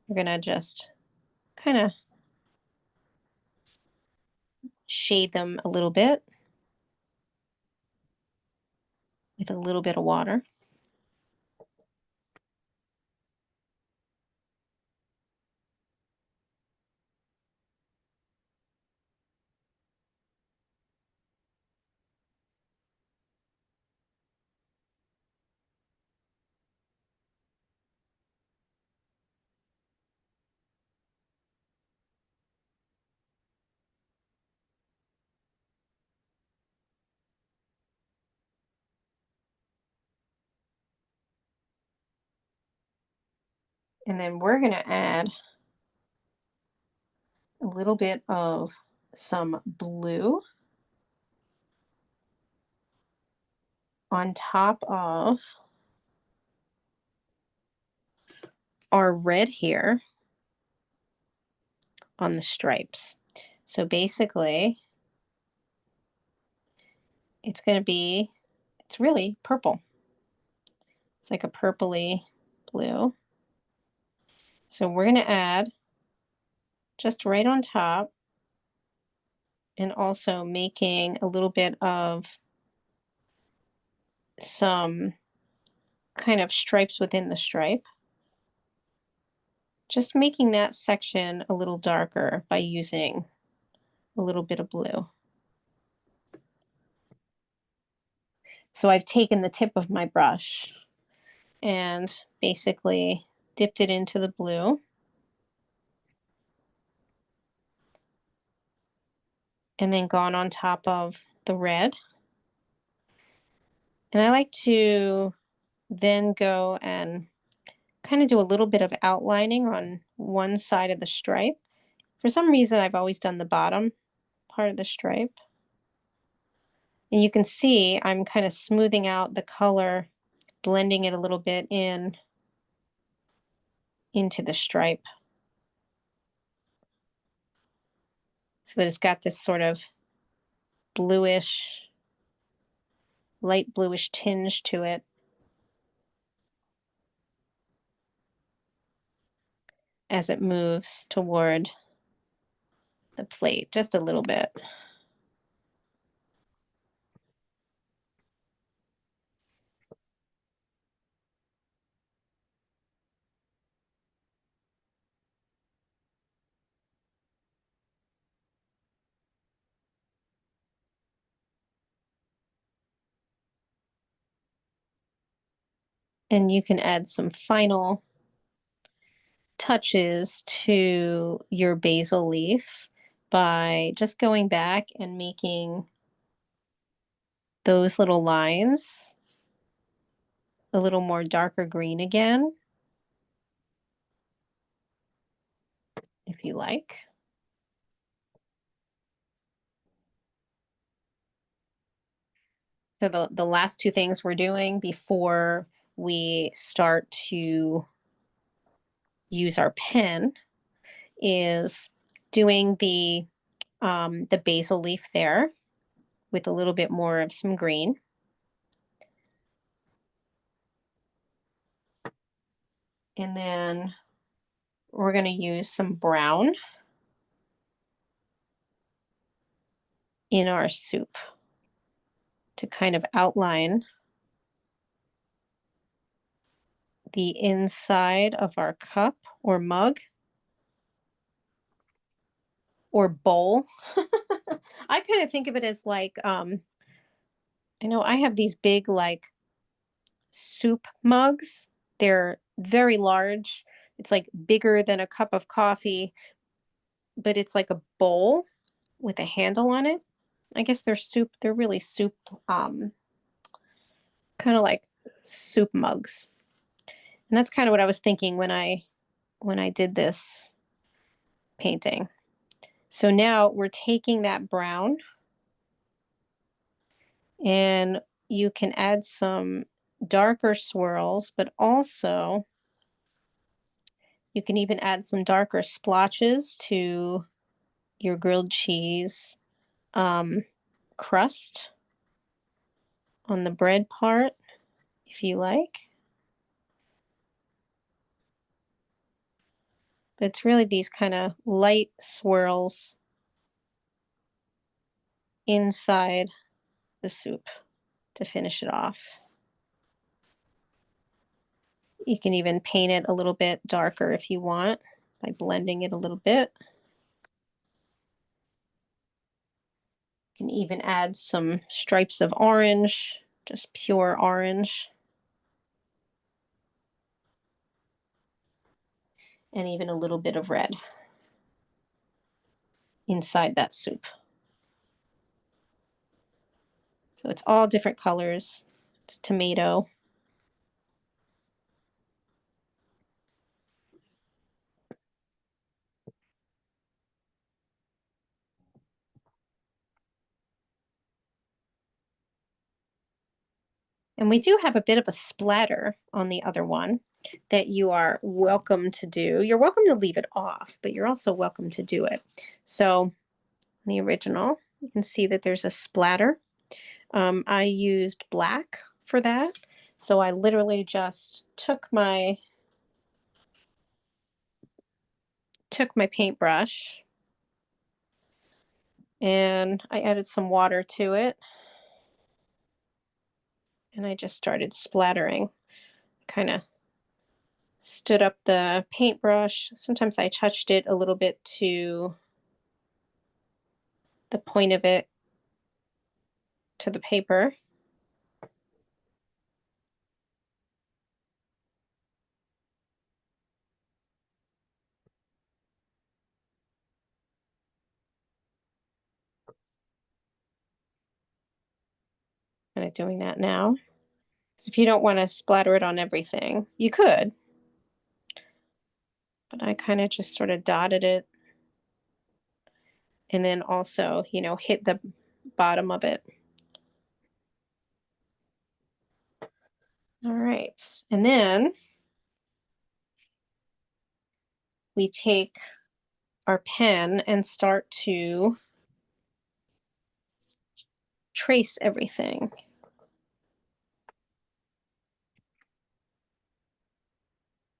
we're gonna just kind of shade them a little bit with a little bit of water. And then we're gonna add a little bit of some blue on top of our red here on the stripes. So basically, it's going to be, it's really purple. It's like a purpley blue. So we're going to add just right on top, and also making a little bit of some kind of stripes within the stripe. Just making that section a little darker by using a little bit of blue. So I've taken the tip of my brush and basically dipped it into the blue. And then gone on top of the red. And I like to then go and kind of do a little bit of outlining on one side of the stripe. For some reason, I've always done the bottom part of the stripe. And you can see I'm kind of smoothing out the color, blending it a little bit into the stripe, so that it's got this sort of bluish, light bluish tinge to it as it moves toward the plate, just a little bit. And you can add some final touches to your basil leaf by just going back and making those little lines a little more darker green again, if you like. So the last two things we're doing before we start to use our pen is doing the basil leaf there with a little bit more of some green. And then we're going to use some brown in our soup to kind of outline the inside of our cup or mug or bowl. I kind of think of it as like, I know I have these big like soup mugs. They're very large. It's like bigger than a cup of coffee, but it's like a bowl with a handle on it. I guess they're really soup, kind of like soup mugs. And that's kind of what I was thinking when I did this painting. So now we're taking that brown, and you can add some darker swirls, but also you can even add some darker splotches to your grilled cheese crust on the bread part, if you like. But it's really these kind of light swirls inside the soup to finish it off. You can even paint it a little bit darker if you want by blending it a little bit. You can even add some stripes of orange, just pure orange. And even a little bit of red inside that soup. So it's all different colors. It's tomato. And we do have a bit of a splatter on the other one that you are welcome to do. You're welcome to leave it off, but you're also welcome to do it. So the original, you can see that there's a splatter I used black for that. So I literally just took my paintbrush and I added some water to it. And I just started splattering. Kind of stood up the paintbrush. Sometimes I touched it a little bit to the point of it to the paper. Kind of doing that now. So if you don't want to splatter it on everything, you could. But I kind of just sort of dotted it. And then also, hit the bottom of it. All right. And then we take our pen and start to trace everything.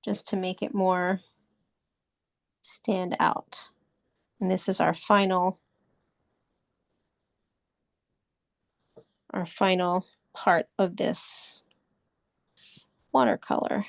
Just to make it more stand out. And this is our final part of this watercolor.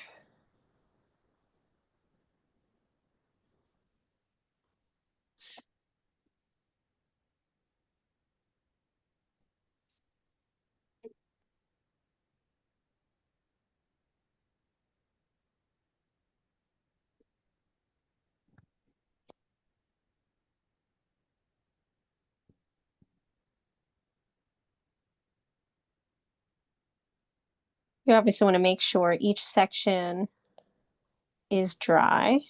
You obviously want to make sure each section is dry.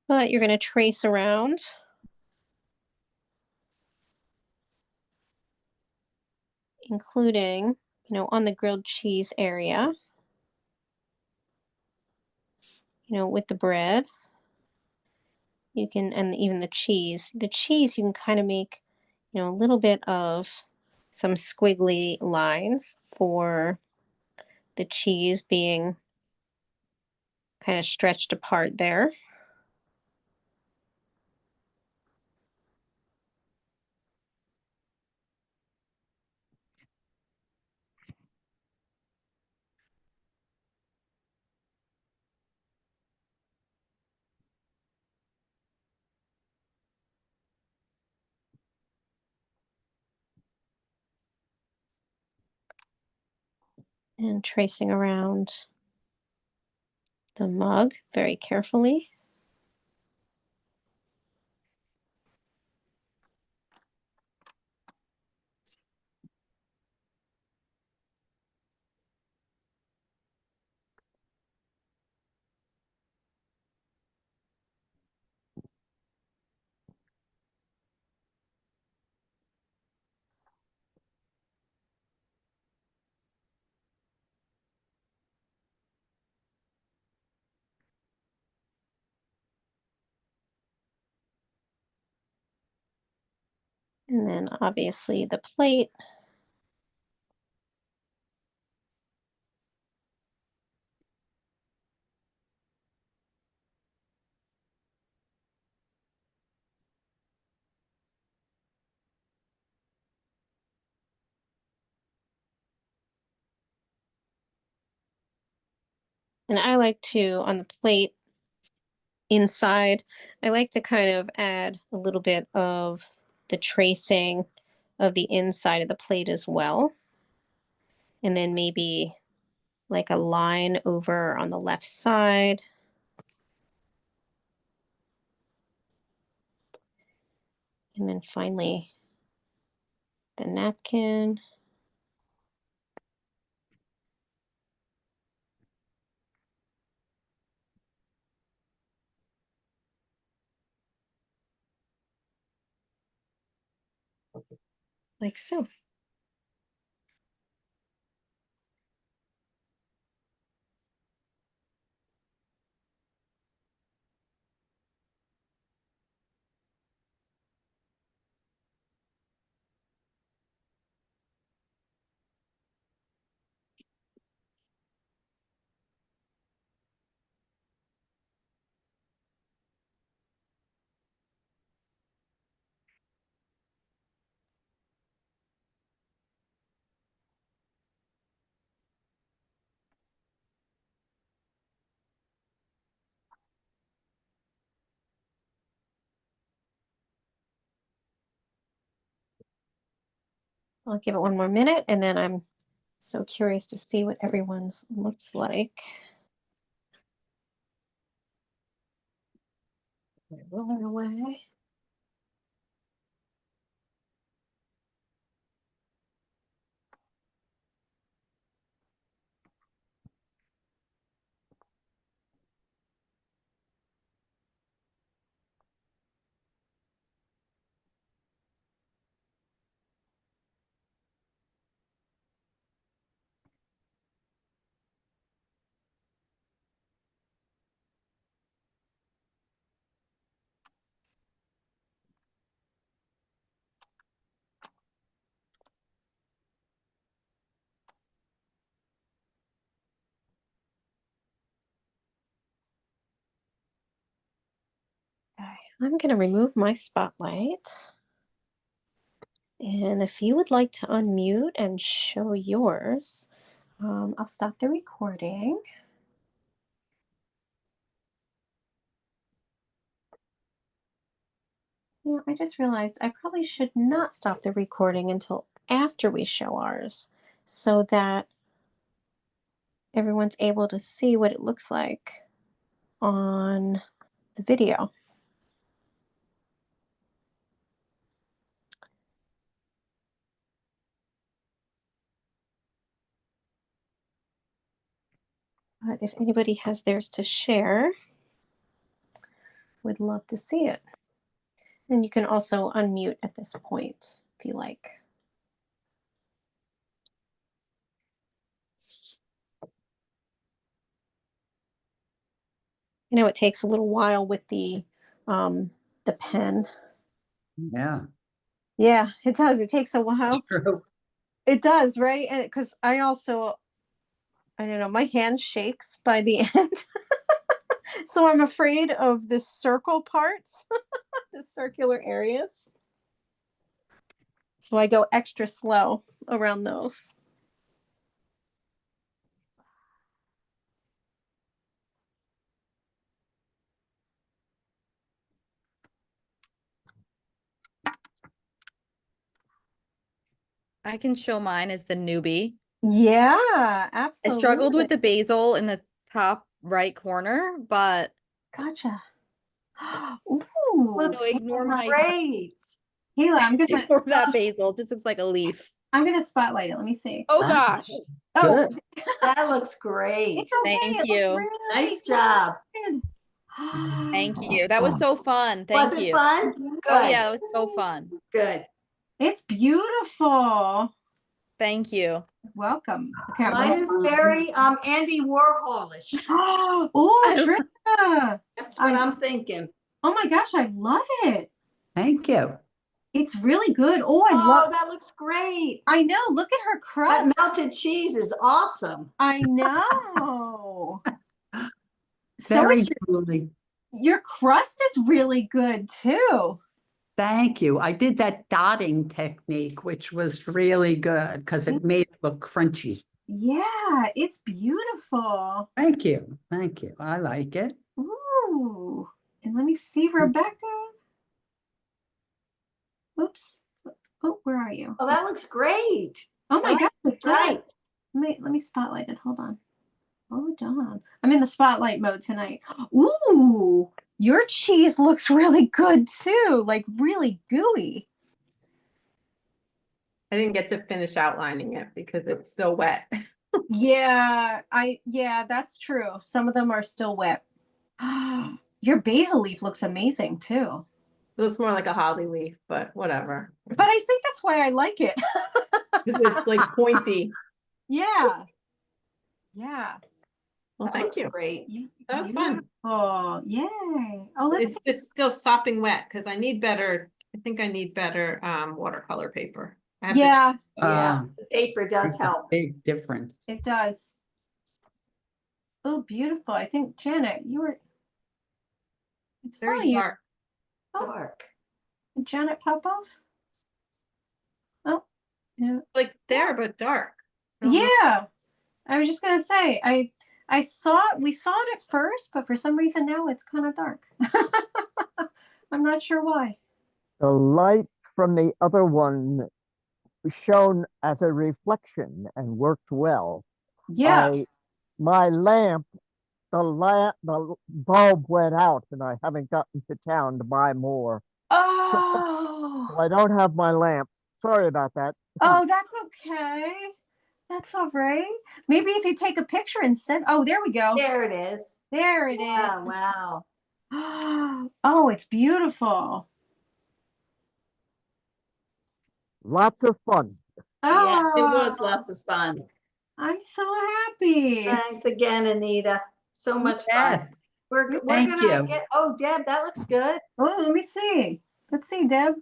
But you're going to trace around. Including, on the grilled cheese area. With the bread. You can, and even the cheese. The cheese, you can kind of make, a little bit of some squiggly lines for the cheese being kind of stretched apart there. And tracing around the mug very carefully. And then obviously the plate. And I like to, on the plate inside, I like to kind of add a little bit of the tracing of the inside of the plate as well. And then maybe like a line over on the left side. And then finally the napkin. Like so. I'll give it one more minute, and then I'm so curious to see what everyone's looks like. Rolling away. Okay, I'm going to remove my spotlight. And if you would like to unmute and show yours, I'll stop the recording. Yeah, I just realized I probably should not stop the recording until after we show ours, so that everyone's able to see what it looks like on the video. But if anybody has theirs to share, would love to see it. And you can also unmute at this point if you like. You know, it takes a little while with the pen. Yeah. Yeah, it does. It takes a while. True. It does, right? And because I don't know, my hand shakes by the end. So I'm afraid of the circle parts, the circular areas. So I go extra slow around those. I can show mine as the newbie. Yeah, I absolutely. struggled with the basil in the top right corner, but Gotcha. Ooh, no, ignore my Great. Gila, I'm gonna ignore that basil. It just looks like a leaf. spotlight it. Let me see. Oh Wow. gosh. Oh, Good. That looks great. it's okay. Thank It looks you. really Nice job. good. Thank you. That was so fun. Thank Was it you. fun? Good. Oh yeah, it was so fun. Good. It's beautiful. Thank you. Welcome. Okay. Mine is very Andy Warholish. Oh, Trina. That's what I'm thinking. Oh my gosh, I love it. Thank you. It's really good. Oh, I Oh, love that looks great. I know. Look at her crust. That melted cheese is awesome. I know. So Very is truly. your crust is really good too. Thank you. I did that dotting technique, which was really good because it made it look crunchy. Yeah, it's beautiful. Thank you. Thank you. I like it. Ooh. And let me see, Rebecca. Oops. Oh, where are you? Oh, that looks great. Oh my gosh, it does. Right. Let me spotlight it. Hold on. Hold on. I'm in the spotlight mode tonight. Ooh, your cheese looks really good too. Like really gooey. I didn't get to finish outlining it because it's so wet. Yeah, that's true. Some of them are still wet. Your basil leaf looks amazing too. It looks more like a holly leaf, but whatever. But I think that's why I like it. 'Cause it's like pointy. Yeah. Yeah. Well, thank you. Great. That was fun. Oh, yay. Oh, let's It's just still sopping wet because I think I need better watercolor paper. I have to yeah, Yeah, the paper does It's a help. big difference. it does. Oh, beautiful. I think Janet, I saw very you. dark. Dark. Janet pop off? Oh, yeah. Like there, but dark. I don't know. Yeah. I was just gonna say, we saw it at first, but for some reason now it's kind of dark. I'm not sure why. The light from the other one shown as a reflection and worked well. Yeah. My lamp, the bulb went out and I haven't gotten to town to buy more. Oh, So I don't have my lamp. Sorry about that. oh, that's okay. That's all right. Maybe if you take a picture and send, oh, there we go. There it is. There it Yeah, is. wow. Oh, it's beautiful. Lots of fun. Yeah, it was Oh, lots of fun. I'm so happy. Thanks again, Anita. So much fun. Yes, We're thank gonna you. get, oh, Deb, that looks good. Oh, let me see. Let's see, Deb.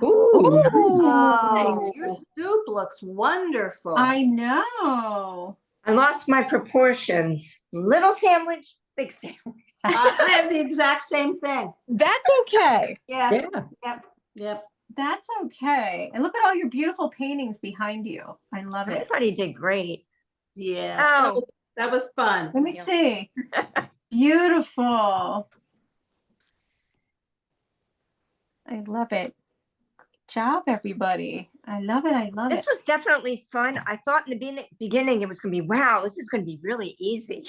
Ooh, Oh, your Ooh, soup looks wonderful. I know. I lost my proportions. Little sandwich, big sandwich. I have the exact same thing. That's okay. Yeah, yeah. yep, yep. That's okay. And look at all your beautiful paintings behind you. I love it. Everybody did great. Yeah, Oh. that was fun. Let me Yeah. see. Beautiful. I love it. Good job, everybody. I love it. I love This it. was definitely fun. I thought in the beginning it was going to be, wow, this is going to be really easy.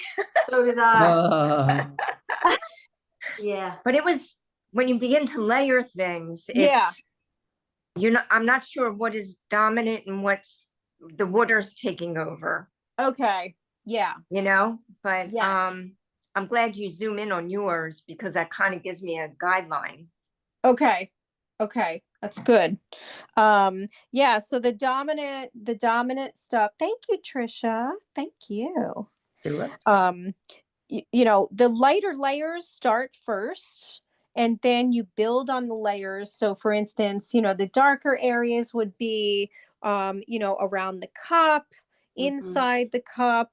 So did I. Uh, Yeah. But it was, when you begin to layer things, Yeah. I'm not sure what is dominant and what's the water's taking over, Okay. Yeah. but Yes. I'm glad you zoom in on yours because that kind of gives me a guideline. Okay. Okay. That's good. Yeah, so the dominant stuff. Thank you, Trisha. Thank you. The lighter layers start first and then you build on the layers. So for instance, the darker areas would be around the cup, inside the cup,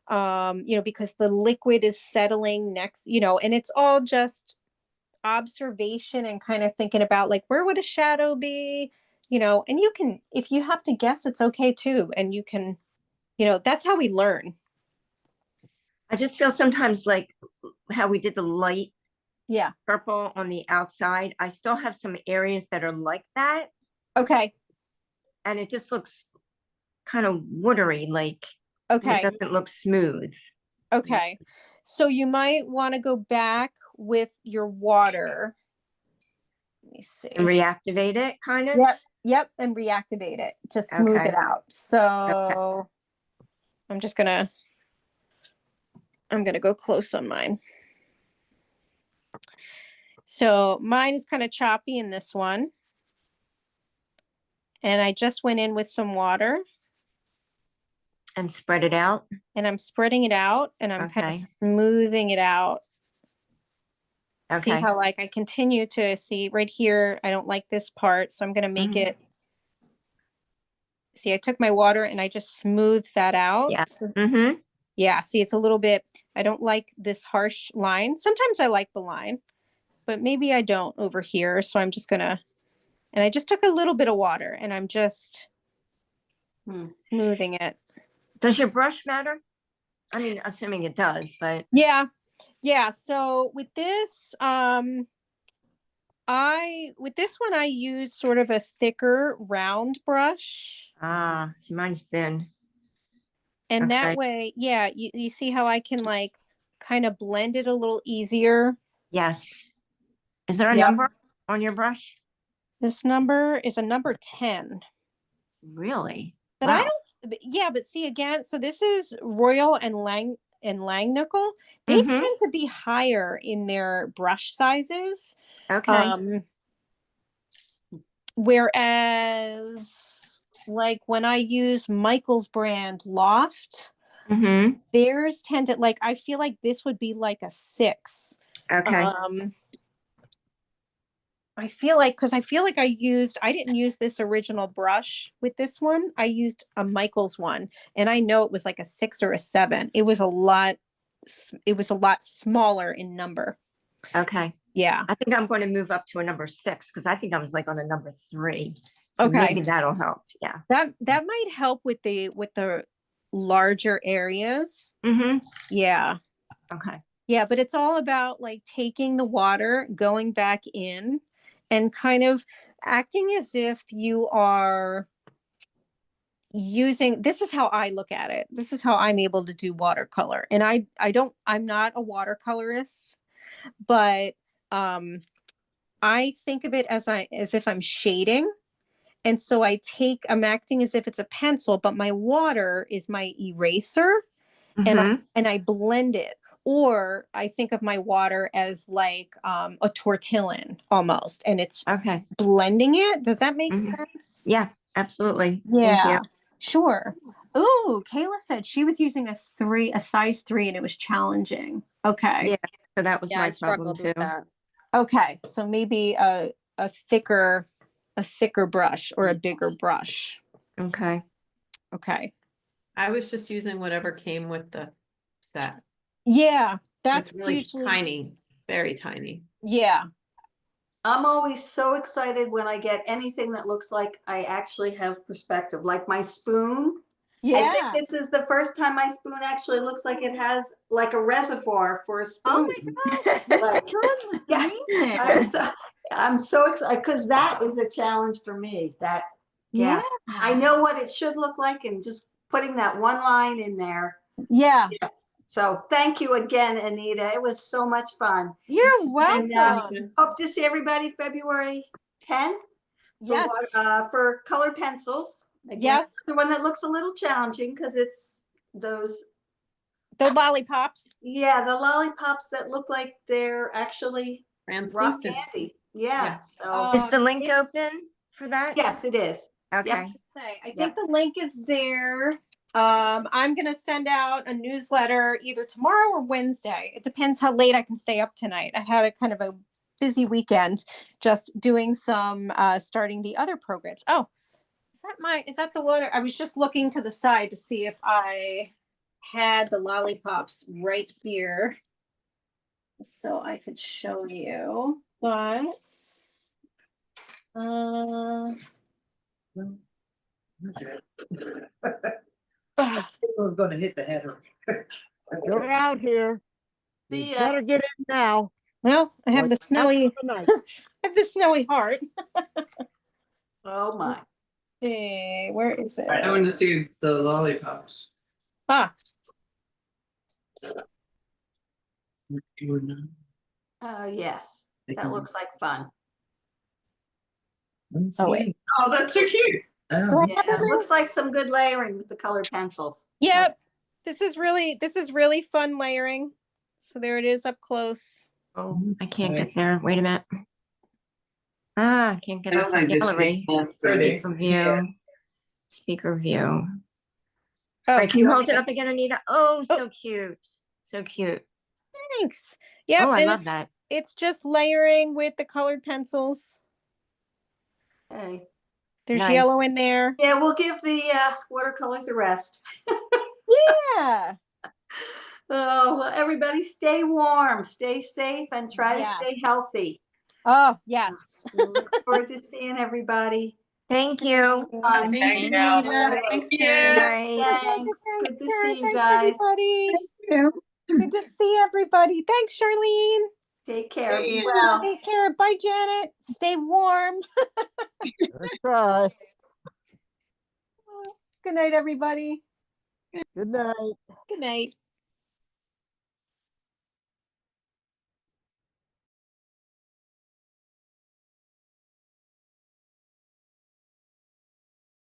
because the liquid is settling next, and it's all just observation and kind of thinking about like where would a shadow be, and you can, if you have to guess, it's okay too. And you can, that's how we learn. I just feel sometimes like how we did the light Yeah. purple on the outside. I still have some areas that are like that. Okay. And it just looks kind of watery, like Okay. it doesn't look smooth. Okay. So you might want to go back with your water. Let me see. And reactivate it, kind of. Yep. And reactivate it to smooth it out. So I'm going to go close on mine. So mine is kind of choppy in this one. And I just went in with some water. And spread it out. And I'm spreading it out and I'm kind of smoothing it out. See how like I continue to see right here. I don't like this part. So I'm going to make it. See, I took my water and I just smoothed that out. Yeah. So, yeah. See, it's a little bit, I don't like this harsh line. Sometimes I like the line, but maybe I don't over here. So I'm just gonna, and I just took a little bit of water and I'm just smoothing it. Does your brush matter? I mean, assuming it does, but. Yeah. So with this, with this one, I use sort of a thicker round brush. See, mine's thin. And that way, yeah, you see how I can like kind of blend it a little easier. Yes. Is there a number on your brush? This number is a number 10. Really? But I don't, but see again, so this is Royal and Langnickel. They tend to be higher in their brush sizes. Okay. Whereas like when I use Michael's brand Loft, theirs tend to like, I feel like this would be like a 6. Okay. I feel like I didn't use this original brush with this one. I used a Michael's one and I know it was like a 6 or a 7. It was a lot smaller in number. Okay. Yeah. I think I'm going to move up to a number 6 because I think I was like on a number 3. So maybe that'll help. Yeah. That might help with the larger areas. Yeah. Okay. Yeah, but it's all about like taking the water, going back in and kind of acting as if you are using, this is how I look at it. This is how I'm able to do watercolor. And I'm not a watercolorist, but I think of it as if I'm shading. And so I'm acting as if it's a pencil, but my water is my eraser, and Mhm. I blend it. Or I think of my water as like a tortillon almost, and it's Okay. blending it. Does that make Mhm. sense? Yeah, absolutely. Thank Yeah, you. sure. Ooh, Kayla said she was using a size 3, and it was challenging. Okay. Yeah, so that was Yeah, my I problem struggled too. with that. Okay. So maybe a thicker brush or a bigger brush. Okay. Okay. I was just using whatever came with the set. Yeah, that's It's really usually tiny, very tiny. yeah. I'm always so excited when I get anything that looks like I actually have perspective, like my spoon. I Yeah. think this is the first time my spoon actually looks like it has like a reservoir for a Oh spoon. my gosh, that's Like, good. Looks yeah, amazing. I'm so excited because that is a challenge for me. That, yeah, I know what it should look like, and just putting that one line in there. Yeah. So thank you again, Anita. It was so much fun. You're And welcome. hope to see everybody February 10th Yes. for colored pencils. Again, Yes. the one that looks a little challenging because it's those, The lollipops. yeah, the lollipops that look like they're actually rock Translucent. candy. Yeah, Yeah. so Is the link open for that? yes, it is. Okay. I think the link is there. I'm gonna send out a newsletter either tomorrow or Wednesday. It depends how late I can stay up tonight. I had a kind of a busy weekend just doing some starting the other programs. Oh, is that the one? I was just looking to the side to see if I had the lollipops right here so I could show you, but We're gonna hit the header. You're out here. You See ya. better get in now. well, I have Like the snowy after the night. I have the snowy heart. Oh my. See, where is it? I want to see the lollipops. Ah, Yes, that looks like fun. oh wait. Oh, that's so cute. Oh, Yeah, it looks like some good layering with the colored pencils. Yep. This is really fun layering. So there it is up close. Oh, I can't get there. Wait a minute. Ah, I can't get I into don't like the this gallery. yesterday. Speaker view. Yeah. Speaker view. Oh, Right, can you want hold me it to- up again, Anita? Oh, Oh. so cute. So cute. Thanks. Yep. Oh, I and love that. It's just layering with the colored pencils. Okay. There's yellow Nice. in there. Yeah, we'll give the watercolors a rest. Yeah. Oh, well, everybody stay warm, stay safe, and try to stay Yes. healthy. Oh, yes. We look forward to seeing everybody. Thank you. Fun. Thank you, you. Anita. Thank Good you. night. Thanks. Good to Karen. see you Thanks, guys. everybody. Good to see everybody. Thanks, Charlene. Take care. Be See well. Take care. Bye, Janet. Stay warm. Let's try. Good night, everybody. Good night. Good night.